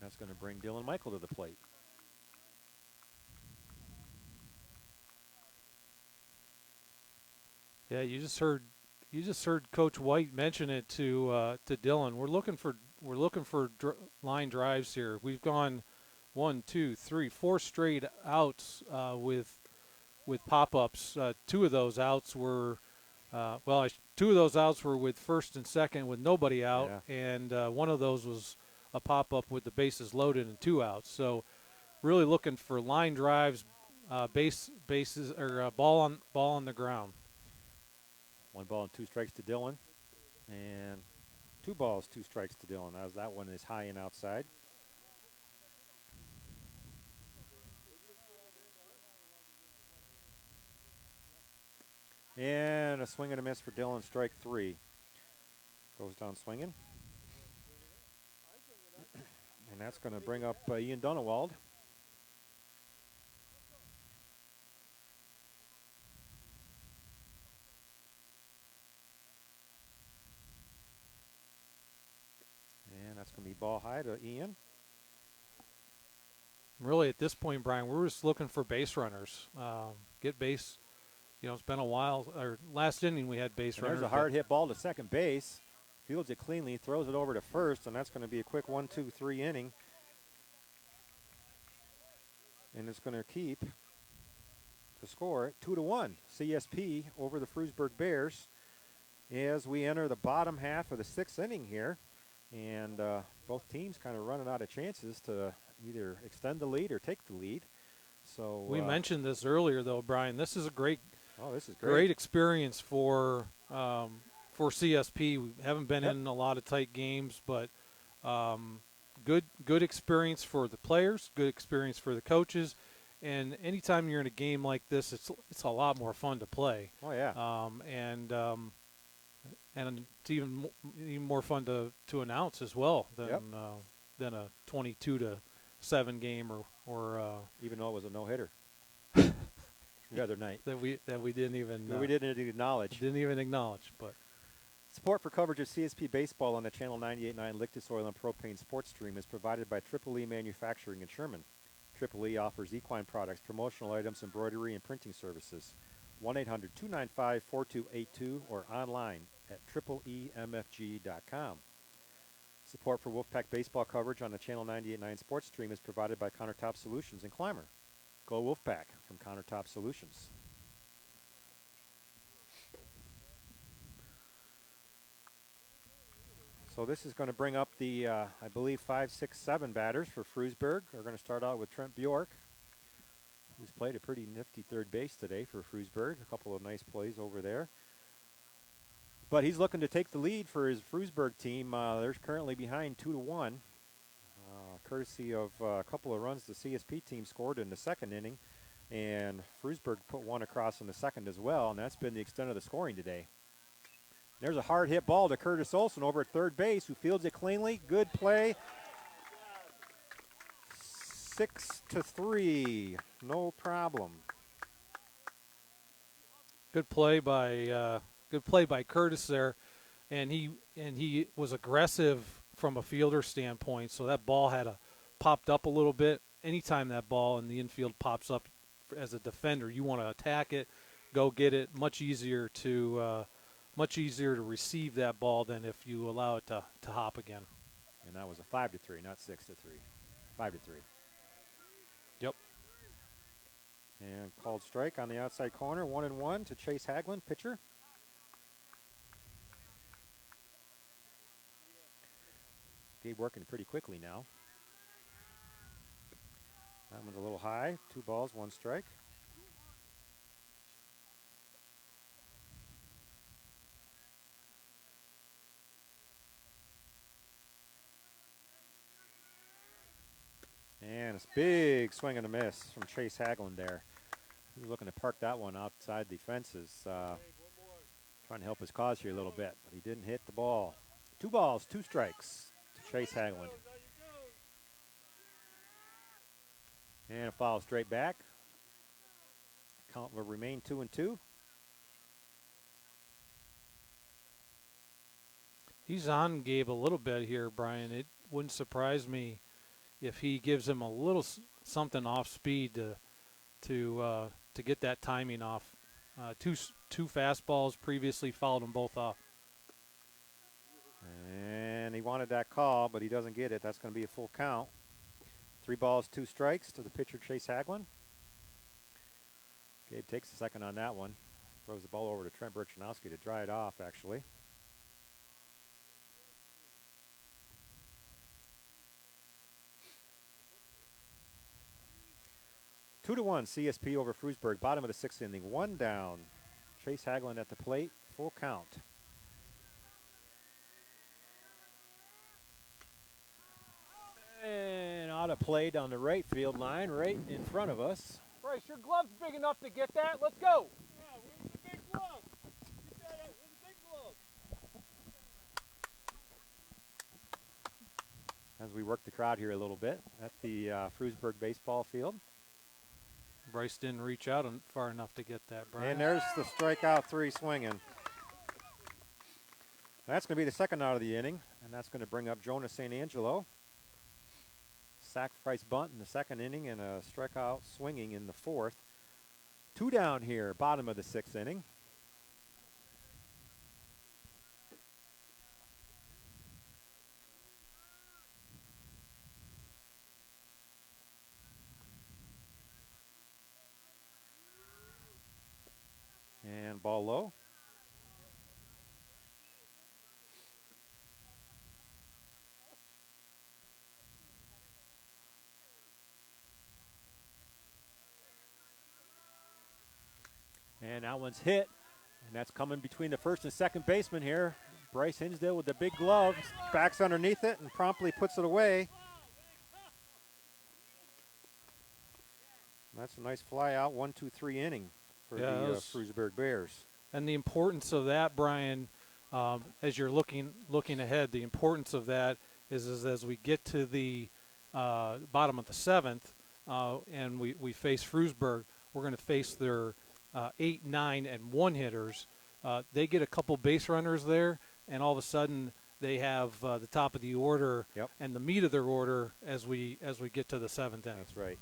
That's going to bring Dylan Michael to the plate. Yeah, you just heard Coach White mention it to Dylan. We're looking for line drives here. We've gone 1, 2, 3, 4 straight outs with pop-ups. 2 of those outs were 2 of those outs were with first and second with nobody out, and one of those was a pop-up with the bases loaded and 2 outs. So really looking for line drives, bases or ball on the ground. 1 ball and 2 strikes to Dylan, and 2 balls, 2 strikes to Dylan. As that one is high and outside. And a swing and a miss for Dylan, strike 3. Goes down swinging. And that's going to bring up Ian Dunewald. And that's going to be ball high to Ian. Really, at this point, Brian, we're just looking for base runners. Get base. You know, it's been a while. Our last inning, we had base runners. There's a hard hit ball to second base. Fields it cleanly, throws it over to first, and that's going to be a quick 1, 2, 3 inning. And it's going to keep the score 2-1. CSP over the Frewsburg Bears as we enter the bottom half of the 6th inning here. And both teams kind of running out of chances to either extend the lead or take the lead. So we mentioned this earlier, though, Brian. This is a great experience for CSP. We haven't been in a lot of tight games, but good experience for the players, good experience for the coaches, and anytime you're in a game like this, it's a lot more fun to play. Oh yeah. And it's even more fun to announce as well than a 22-7 game or even though it was a no-hitter the other night that we didn't even acknowledge. But support for coverage of CSP baseball on the Channel 98.9 Lictus Oil and Propane sports stream is provided by Triple E Manufacturing in Sherman. Triple E offers equine products, promotional items, embroidery, and printing services. 1-800-295-4282 or online at tripleemfg.com. Support for Wolfpack baseball coverage on the Channel 98.9 sports stream is provided by Countertop Solutions in Clymer. Go Wolfpack from Countertop Solutions. So this is going to bring up the, I believe, 5, 6, 7 batters for Frewsburg. We're going to start out with Trent Bjork, who's played a pretty nifty third base today for Frewsburg. A couple of nice plays over there. But he's looking to take the lead for his Frewsburg team. They're currently behind 2-1, courtesy of a couple of runs the CSP team scored in the second inning. And Frewsburg put one across in the second as well, and that's been the extent of the scoring today. There's a hard hit ball to Curtis Olson over at third base, who fields it cleanly. Good play. 6-3, no problem. Good play by Curtis there, and he was aggressive from a fielder standpoint. So that ball had popped up a little bit. Anytime that ball in the infield pops up as a defender, you want to attack it, go get it. Much easier to much easier to receive that ball than if you allow it to hop again. And that was a 5-3, not 6-3. 5-3. Yep. And called strike on the outside corner, 1-1 to Chase Haglund, pitcher. Gabe working pretty quickly now. That one's a little high. 2 balls, 1 strike. And it's big swing and a miss from Chase Haglund there. He was looking to park that one outside the fences. Trying to help his cause here a little bit, but he didn't hit the ball. 2 balls, 2 strikes to Chase Haglund. And a foul straight back. Count will remain 2-2. He's on Gabe a little bit here, Brian. It wouldn't surprise me if he gives him a little something off speed to get that timing off. Two fastballs previously fouled them both off. And he wanted that call, but he doesn't get it. That's going to be a full count. 3 balls, 2 strikes to the pitcher, Chase Haglund. Gabe takes a second on that one. Throws the ball over to Trent Burchanowski to dry it off, actually. Two to 1, CSP over Frewsburg. Bottom of the 6th inning, 1 down. Chase Haglund at the plate, full count. And out of play down the right field line, right in front of us. Bryce, your glove's big enough to get that. Let's go. Yeah, where's the big glove? Get that out. Where's the big glove? As we work the crowd here a little bit at the Frewsburg baseball field. Bryce didn't reach out far enough to get that, Brian. And there's the strikeout 3 swinging. That's going to be the second out of the inning, and that's going to bring up Jonas St. Angelo. Sacrifice bunt in the 2nd inning and a strikeout swinging in the 4th. 2 down here, bottom of the 6th inning. And ball low. And that one's hit, and that's coming between the first and second baseman here. Bryce Hinsdale with the big glove, backs underneath it and promptly puts it away. That's a nice fly out, 1-2-3 inning for the Frewsburg Bears. And the importance of that, Brian, as you're looking ahead, the importance of that is as we get to the bottom of the 7th and we face Frewsburg, we're going to face their 8, 9, and 1 hitters. They get a couple base runners there, and all of a sudden they have the top of the order and the meat of their order as we get to the 7th inning. That's right.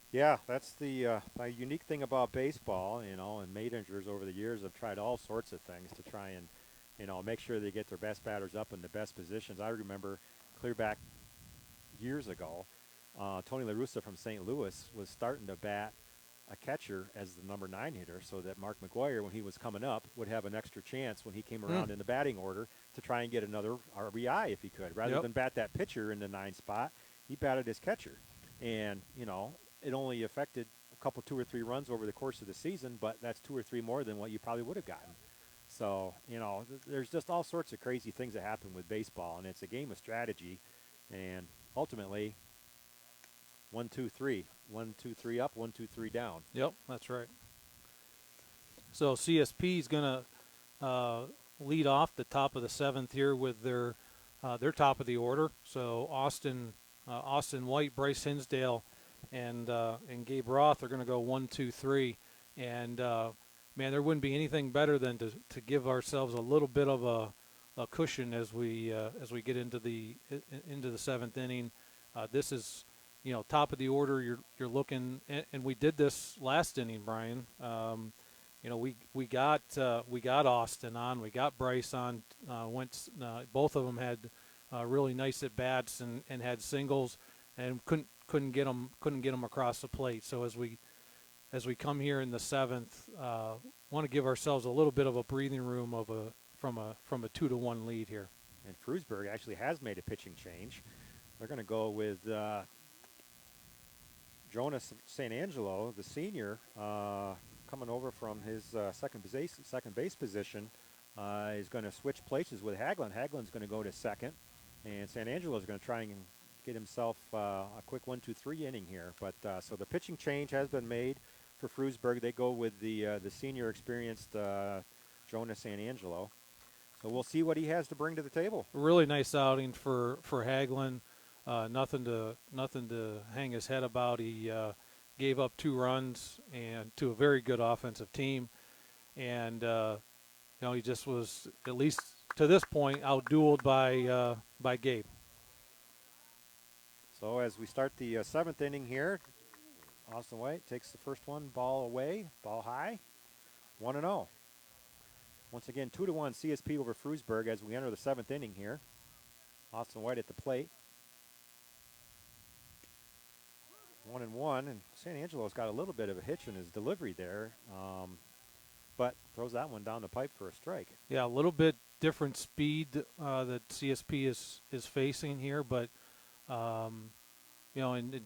Yeah, that's the unique thing about baseball, you know, and managers over the years have tried all sorts of things to try and, you know, make sure they get their best batters up in the best positions. I remember clear back years ago, Tony La Russa from St. Louis was starting to bat a catcher as the number 9 hitter so that Mark McGuire, when he was coming up, would have an extra chance when he came around in the batting order to try and get another RBI if he could. Rather than bat that pitcher in the 9 spot, he batted his catcher. And, you know, it only affected a couple, 2 or 3 runs over the course of the season, but that's 2 or 3 more than what you probably would have gotten. So, you know, there's just all sorts of crazy things that happen with baseball, and it's a game of strategy. And ultimately, 1, 2, 3. 1, 2, 3 up, 1, 2, 3 down. Yep, that's right. So CSP is going to lead off the top of the 7th here with their top of the order. So Austin White, Bryce Hinsdale, and Gabe Roth are going to go 1, 2, 3. And man, there wouldn't be anything better than to give ourselves a little bit of a cushion as we get into the 7th inning. This is, you know, top of the order. You're looking, and we did this last inning, Brian. you know, we got Austin on, we got Bryce on. Both of them had really nice at bats and had singles, and couldn't get them across the plate. So as we come here in the seventh, want to give ourselves a little bit of a breathing room from a 2-1 lead here. And Frewsburg actually has made a pitching change. They're going to go with Jonas St. Angelo, the senior, coming over from his second base position. Is going to switch places with Hagelin. Hagelin's going to go to second, and St. Angelo is going to try and get himself a quick 1-2-3 inning here. But so the pitching change has been made for Frewsburg. They go with the senior experienced Jonas St. Angelo. So we'll see what he has to bring to the table. Really nice outing for Hagelin. Nothing to hang his head about. He gave up 2 runs and to a very good offensive team, and he just was, at least to this point, outdueled by Gabe. So as we start the 7th inning here, Austin White takes the first one, ball away, ball high, 1-0. Once again, 2-1 CSP over Frewsburg as we enter the 7th inning here. Austin White at the plate. 1-1, and San Angelo's got a little bit of a hitch in his delivery there, but throws that one down the pipe for a strike. Yeah, a little bit different speed that CSP is facing here, but and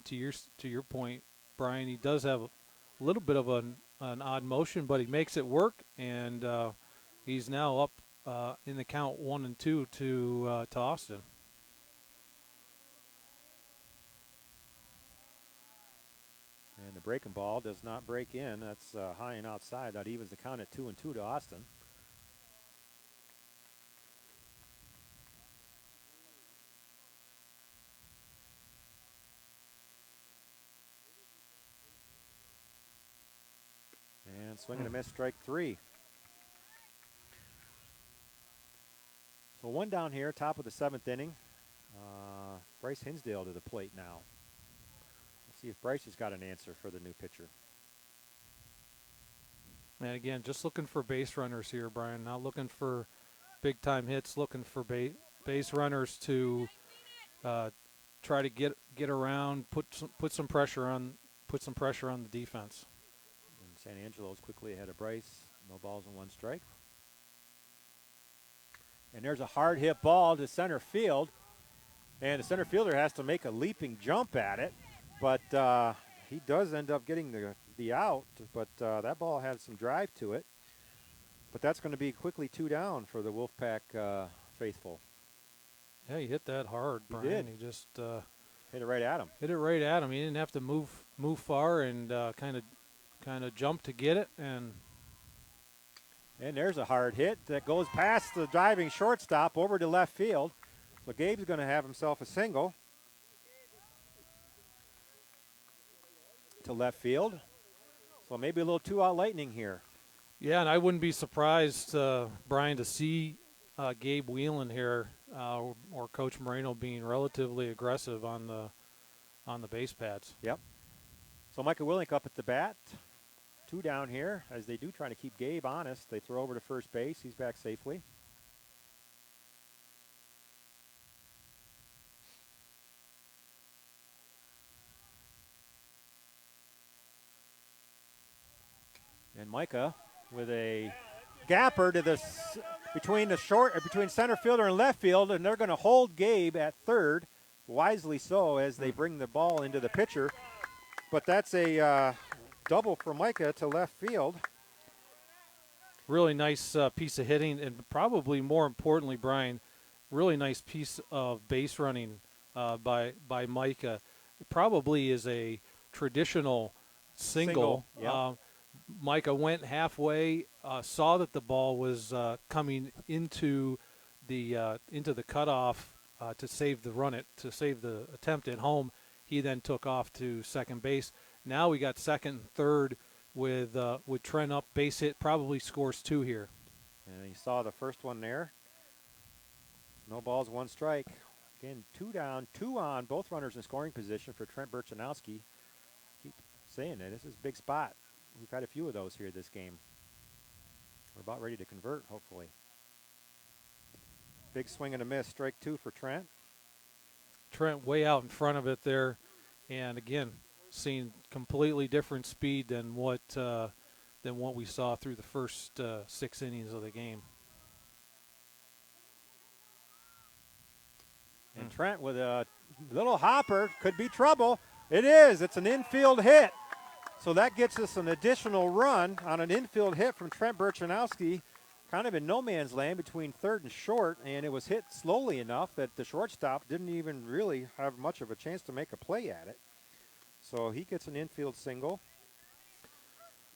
to your point, Brian, he does have a little bit of an odd motion, but he makes it work, and he's now up in the count 1-2 to Austin. And the breaking ball does not break in. That's high and outside. That evens the count at 2-2 to Austin. And swing and a miss, strike 3. So one down here, top of the 7th inning. Bryce Hinsdale to the plate now. Let's see if Bryce has got an answer for the new pitcher. And again, just looking for base runners here, Brian. Not looking for big-time hits. Looking for base runners to try to get around, put some pressure on the defense. And San Angelo's quickly ahead of Bryce. No balls and 1 strike. And there's a hard hit ball to center field. And the center fielder has to make a leaping jump at it. But he does end up getting the out. But that ball had some drive to it. But that's going to be quickly 2 down for the Wolfpack faithful. Yeah, he hit that hard, Brian. He did. He just hit it right at him. Hit it right at him. He didn't have to move far and kind of jump to get it. And there's a hard hit that goes past the driving shortstop over to left field. So Gabe's going to have himself a single to left field. So maybe a little 2-out lightning here. Yeah, and I wouldn't be surprised, Brian, to see Gabe wheeling here or Coach Moreno being relatively aggressive on the base pads. Yep. So Micah Willink up at the bat. 2 down here as they do try to keep Gabe honest. They throw over to first base. He's back safely. And Micah with a gapper to between center fielder and left field, and they're going to hold Gabe at third, wisely so, as they bring the ball into the pitcher. But that's a double for Micah to left field. Really nice piece of hitting, and probably more importantly, Brian, really nice piece of base running by Micah. It probably is a traditional single. Yep. Micah went halfway, saw that the ball was coming into the cutoff to save the attempt at home. He then took off to second base. Now we got second and third with Trent up, base hit, probably scores 2 here. And you saw the first one there. No balls, 1 strike. Again, 2 down, 2 on, both runners in scoring position for Trent Burchanowski. Keep saying it, this is a big spot. We've had a few of those here this game. We're about ready to convert, hopefully. Big swing and a miss, strike 2 for Trent. Trent way out in front of it there, and again, seeing completely different speed than what we saw through the first 6 innings of the game. And Trent with a little hopper, could be trouble. It is. It's an infield hit. So that gets us an additional run on an infield hit from Trent Burchanowski, kind of in no man's land between third and short, and it was hit slowly enough that the shortstop didn't even really have much of a chance to make a play at it. So he gets an infield single.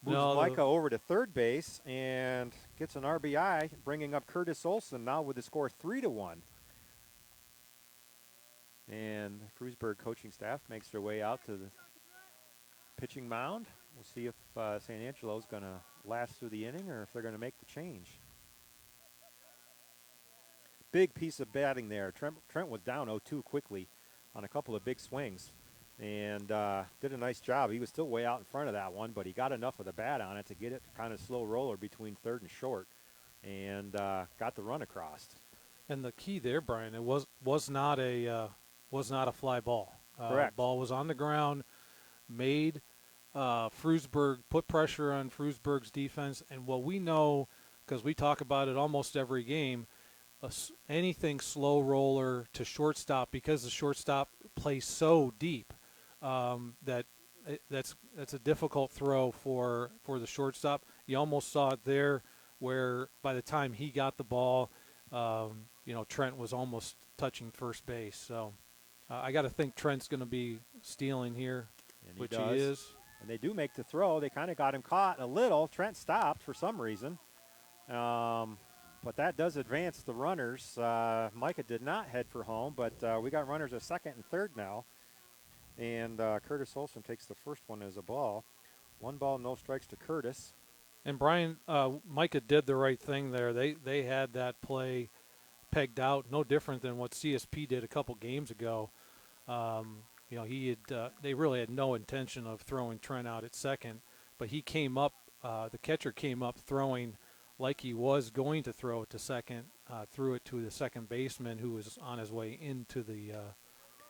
Moves Micah over to third base and gets an RBI, bringing up Curtis Olson now with the score 3-1. And the Frewsburg coaching staff makes their way out to the pitching mound. We'll see if San Angelo's going to last through the inning or if they're going to make the change. Big piece of batting there. Trent was down 0-2 quickly on a couple of big swings and did a nice job. He was still way out in front of that one, but he got enough of the bat on it to get it kind of slow roller between third and short and got the run across. And the key there, Brian, it was not a fly ball. Correct. Ball was on the ground, made Frewsburg, put pressure on Frewsburg's defense. And what we know, because we talk about it almost every game, anything slow roller to shortstop, because the shortstop plays so deep that's a difficult throw for the shortstop. You almost saw it there where by the time he got the ball, Trent was almost touching first base. So I got to think Trent's going to be stealing here, which he is. And they do make the throw. They kind of got him caught a little. Trent stopped for some reason. But that does advance the runners. Micah did not head for home, but we got runners at second and third now. And Curtis Olson takes the first one as a ball. 1 ball, no strikes to Curtis. And Brian, Micah did the right thing there. They had that play pegged out, no different than what CSP did a couple games ago. They really had no intention of throwing Trent out at second, but he came up. The catcher came up throwing like he was going to throw it to second, threw it to the second baseman who was on his way into the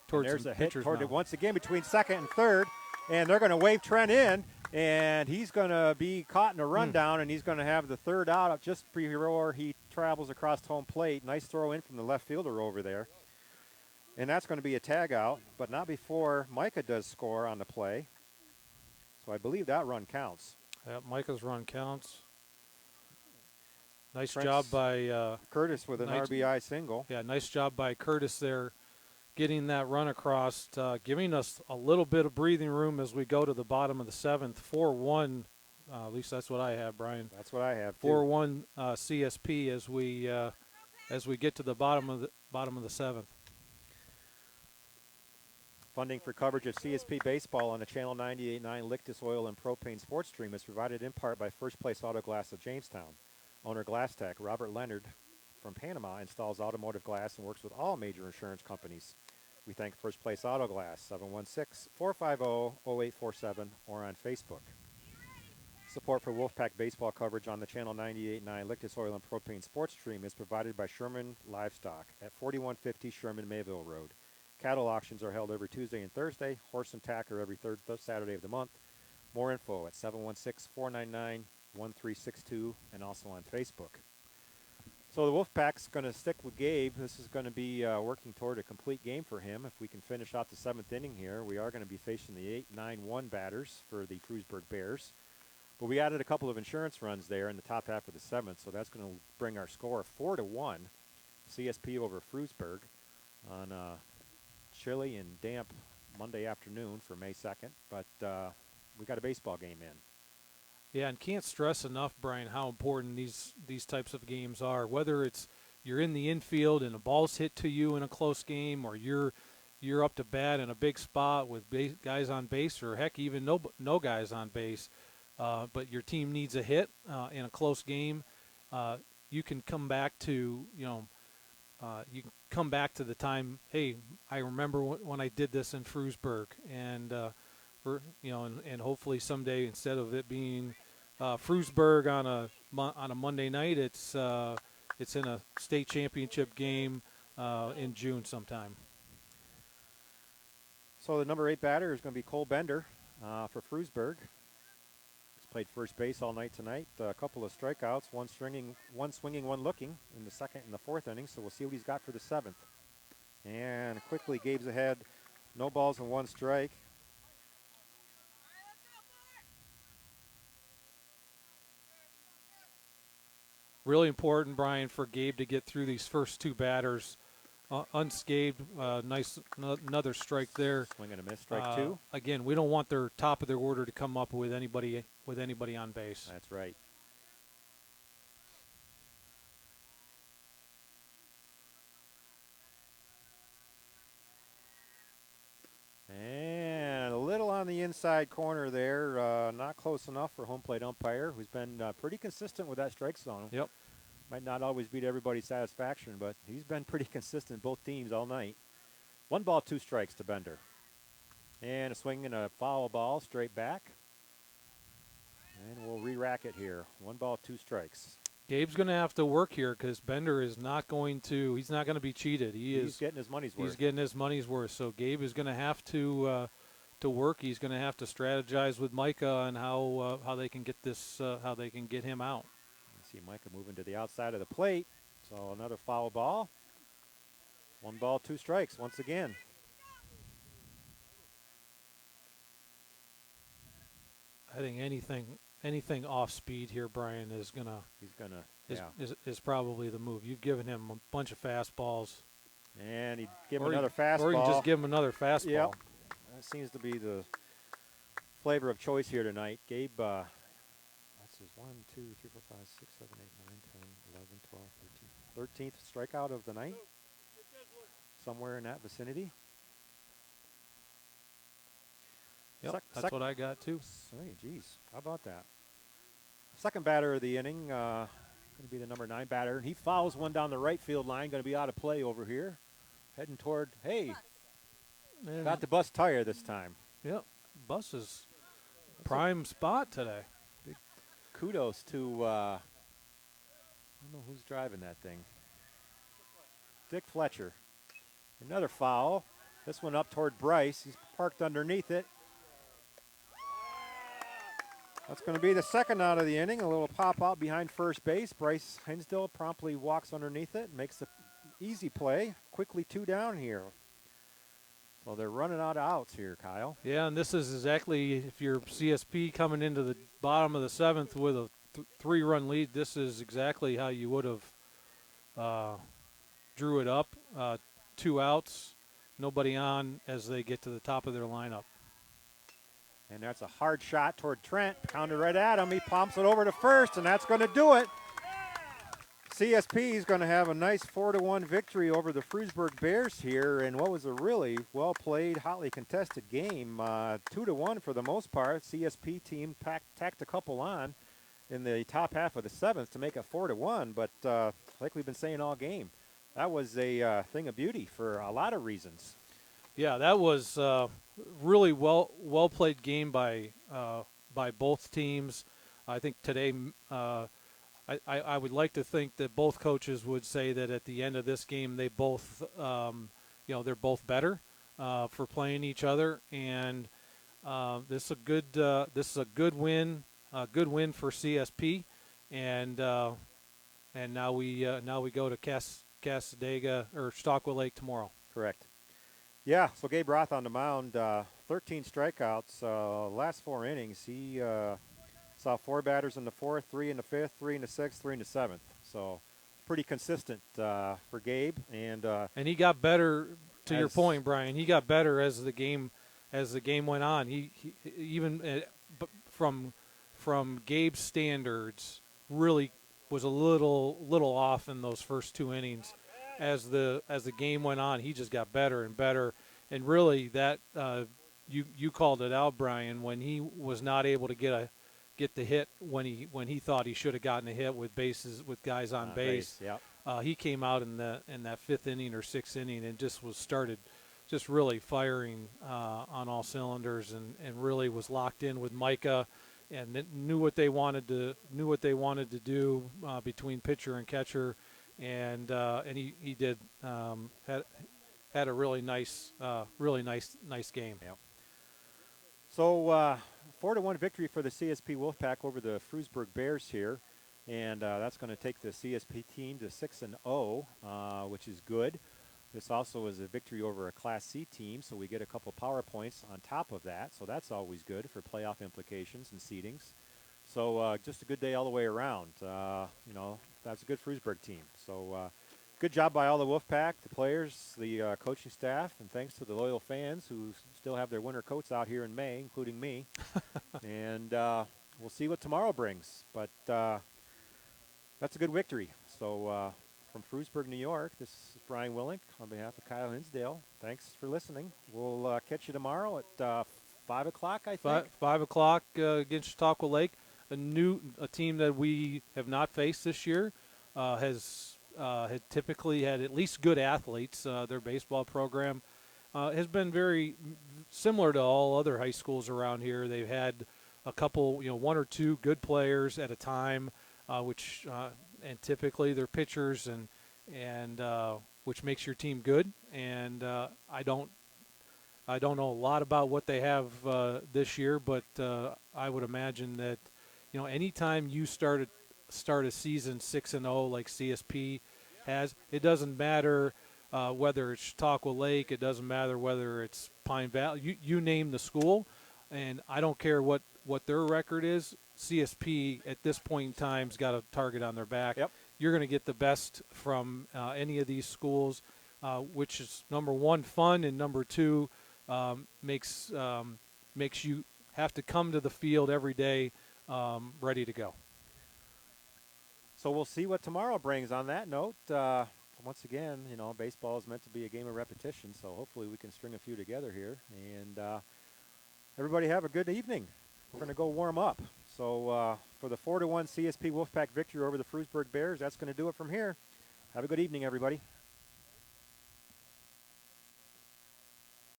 towards there's the a hit pitcher's toward it mound. once again between second and third, and they're going to wave Trent in, and he's going to be caught in a rundown, and he's going to have the third out just before he travels across home plate. Nice throw in from the left fielder over there. And that's going to be a tag out, but not before Micah does score on the play. So I believe that run counts. Yeah, Micah's run counts. Nice job by Curtis with an RBI single. Yeah, nice job by Curtis there, getting that run across, giving us a little bit of breathing room as we go to the bottom of the 7th. 4-1, at least that's what I have, Brian. That's what I have too. 4-1 CSP as we get to the bottom of the 7th. Funding for coverage of CSP baseball on the Channel 98.9 Lictus Oil and Propane sports stream is provided in part by First Place Auto Glass of Jamestown. Owner Glass Tech, Robert Leonard from Panama, installs automotive glass and works with all major insurance companies. We thank First Place Auto Glass, 716-450-0847, or on Facebook. Support for Wolfpack baseball coverage on the Channel 98.9 Lictus Oil and Propane sports stream is provided by Sherman Livestock at 4150 Sherman Mayville Road. Cattle auctions are held every Tuesday and Thursday. Horse and tack are every third Saturday of the month. More info at 716-499-1362 and also on Facebook. So the Wolfpack's going to stick with Gabe. This is going to be working toward a complete game for him. If we can finish out the 7th inning here, we are going to be facing the 8-9-1 batters for the Frewsburg Bears. But we added a couple of insurance runs there in the top half of the 7th, so that's going to bring our score 4-1, CSP over Frewsburg on chilly and damp Monday afternoon for May 2nd, but we got a baseball game in. Yeah, and can't stress enough, Brian, how important these types of games are. Whether it's you're in the infield and a ball's hit to you in a close game, or you're up to bat in a big spot with guys on base, or heck, even no guys on base, but your team needs a hit in a close game, you can come back to the time. Hey, I remember when I did this in Frewsburg, and and hopefully someday, instead of it being Frewsburg on on a Monday night. It's in a state championship game in June sometime. So the number 8 batter is going to be Cole Bender for Frewsburg. He's played first base all night tonight. A couple of strikeouts, one swinging, one looking in the second and the fourth inning. So we'll see what he's got for the 7th. And quickly, Gabe's ahead. No balls and 1 strike. Really important, Brian, for Gabe to get through these first 2 batters unscathed. Nice, another strike there. Swing and a miss, strike 2. Again, we don't want their top of their order to come up with anybody on base. That's right. And a little on the inside corner there, not close enough for home plate umpire, who's been pretty consistent with that strike zone. Yep. Might not always be to everybody's satisfaction, but he's been pretty consistent, both teams, all night. 1 ball, 2 strikes to Bender. And a swing and a foul ball straight back. And we'll re-rack it here. 1 ball, 2 strikes. Gabe's going to have to work here because Bender is not going to. He's not going to be cheated. He's getting his money's worth. He's getting his money's worth. So Gabe is going to have to work. He's going to have to strategize with Micah on how they can get this, how they can get him out. See Micah moving to the outside of the plate. So another foul ball. 1 ball, 2 strikes once again. I think anything off speed here, Brian, is probably the move. You've given him a bunch of fastballs. And he'd give him another fastball. Or you can just give him another fastball. Yep. That seems to be the flavor of choice here tonight. Gabe, that's his 1, 2, 3, 4, 5, 6, 7, 8, 9, 10, 11, 12, 13. 13th strikeout of the night. Somewhere in that vicinity. Yep, that's what I got too. Hey, geez, how about that? Second batter of the inning, going to be the number 9 batter. He fouls one down the right field line, going to be out of play over here. Heading toward, got the bus tire this time. Yep, bus is prime spot today. Big kudos to, I don't know who's driving that thing. Dick Fletcher. Another foul. This one up toward Bryce. He's parked underneath it. That's going to be the second out of the inning. A little pop out behind first base. Bryce Hinsdale promptly walks underneath it, makes the easy play. Quickly 2 down here. So they're running out of outs here, Kyle. Yeah, and this is exactly, if you're CSP coming into the bottom of the 7th with a 3-run lead, this is exactly how you would have drew it up. 2 outs, nobody on as they get to the top of their lineup. And that's a hard shot toward Trent. Counter right at him. He pumps it over to first, and that's going to do it. CSP is going to have a nice 4-1 victory over the Frewsburg Bears here in what was a really well-played, hotly contested game. 2-1 for the most part. CSP team tacked a couple on in the top half of the 7th to make it 4-1. But like we've been saying all game, that was a thing of beauty for a lot of reasons. Yeah, that was really well played game by both teams. I think today, I would like to think that both coaches would say that at the end of this game they both, they're both better for playing each other, and this is a good win for CSP, and now we go to Casadega or Stockwell Lake tomorrow. Correct. Yeah, so Gabe Roth on the mound, 13 strikeouts, last 4 innings. He saw 4 batters in the 4th, 3 in the 5th, 3 in the 6th, 3 in the 7th. So pretty consistent for Gabe. And he got better, to your point, Brian. He got better as the game went on. He even from Gabe's standards really was a little off in those first 2 innings. As the game went on, he just got better and better, and really that you called it out, Brian, when he was not able to get the hit when he thought he should have gotten a hit with guys on base. Yep. He came out in that 5th inning or 6th inning and started really firing on all cylinders, and really was locked in with Micah knew what they wanted to do between pitcher and catcher, and he did had a really nice game. Yeah. So 4-1 victory for the CSP Wolfpack over the Frewsburg Bears here, and that's going to take the CSP team to 6-0, which is good. This also is a victory over a Class C team, so we get a couple power points on top of that, so that's always good for playoff implications and seedings. So just a good day all the way around. You know, that's a good Frewsburg team. So good job by all the Wolfpack, the players, the coaching staff, and thanks to the loyal fans who still have their winter coats out here in May, including me. And we'll see what tomorrow brings. But that's a good victory. So from Frewsburg, New York, this is Brian Willink on behalf of Kyle Hinsdale. Thanks for listening. We'll catch you tomorrow at 5 o'clock, I think. 5 o'clock against Chautauqua Lake, a team that we have not faced this year, had typically had at least good athletes. Their baseball program has been very similar to all other high schools around here. They've had a couple, one or two good players at a time, and typically they're pitchers, and which makes your team good. And I don't know a lot about what they have this year, but I would imagine that anytime you start a season 6-0 like CSP has, it doesn't matter whether it's Chautauqua Lake, it doesn't matter whether it's Pine Valley. You name the school, and I don't care what their record is. CSP at this point in time has got a target on their back. Yep. You're going to get the best from any of these schools, which is number one, fun, and number two, makes you have to come to the field every day ready to go. So we'll see what tomorrow brings. On that note, once again, baseball is meant to be a game of repetition, so hopefully we can string a few together here. And everybody have a good evening. We're going to go warm up. So for the 4-1 CSP Wolfpack victory over the Frewsburg Bears, that's going to do it from here. Have a good evening, everybody.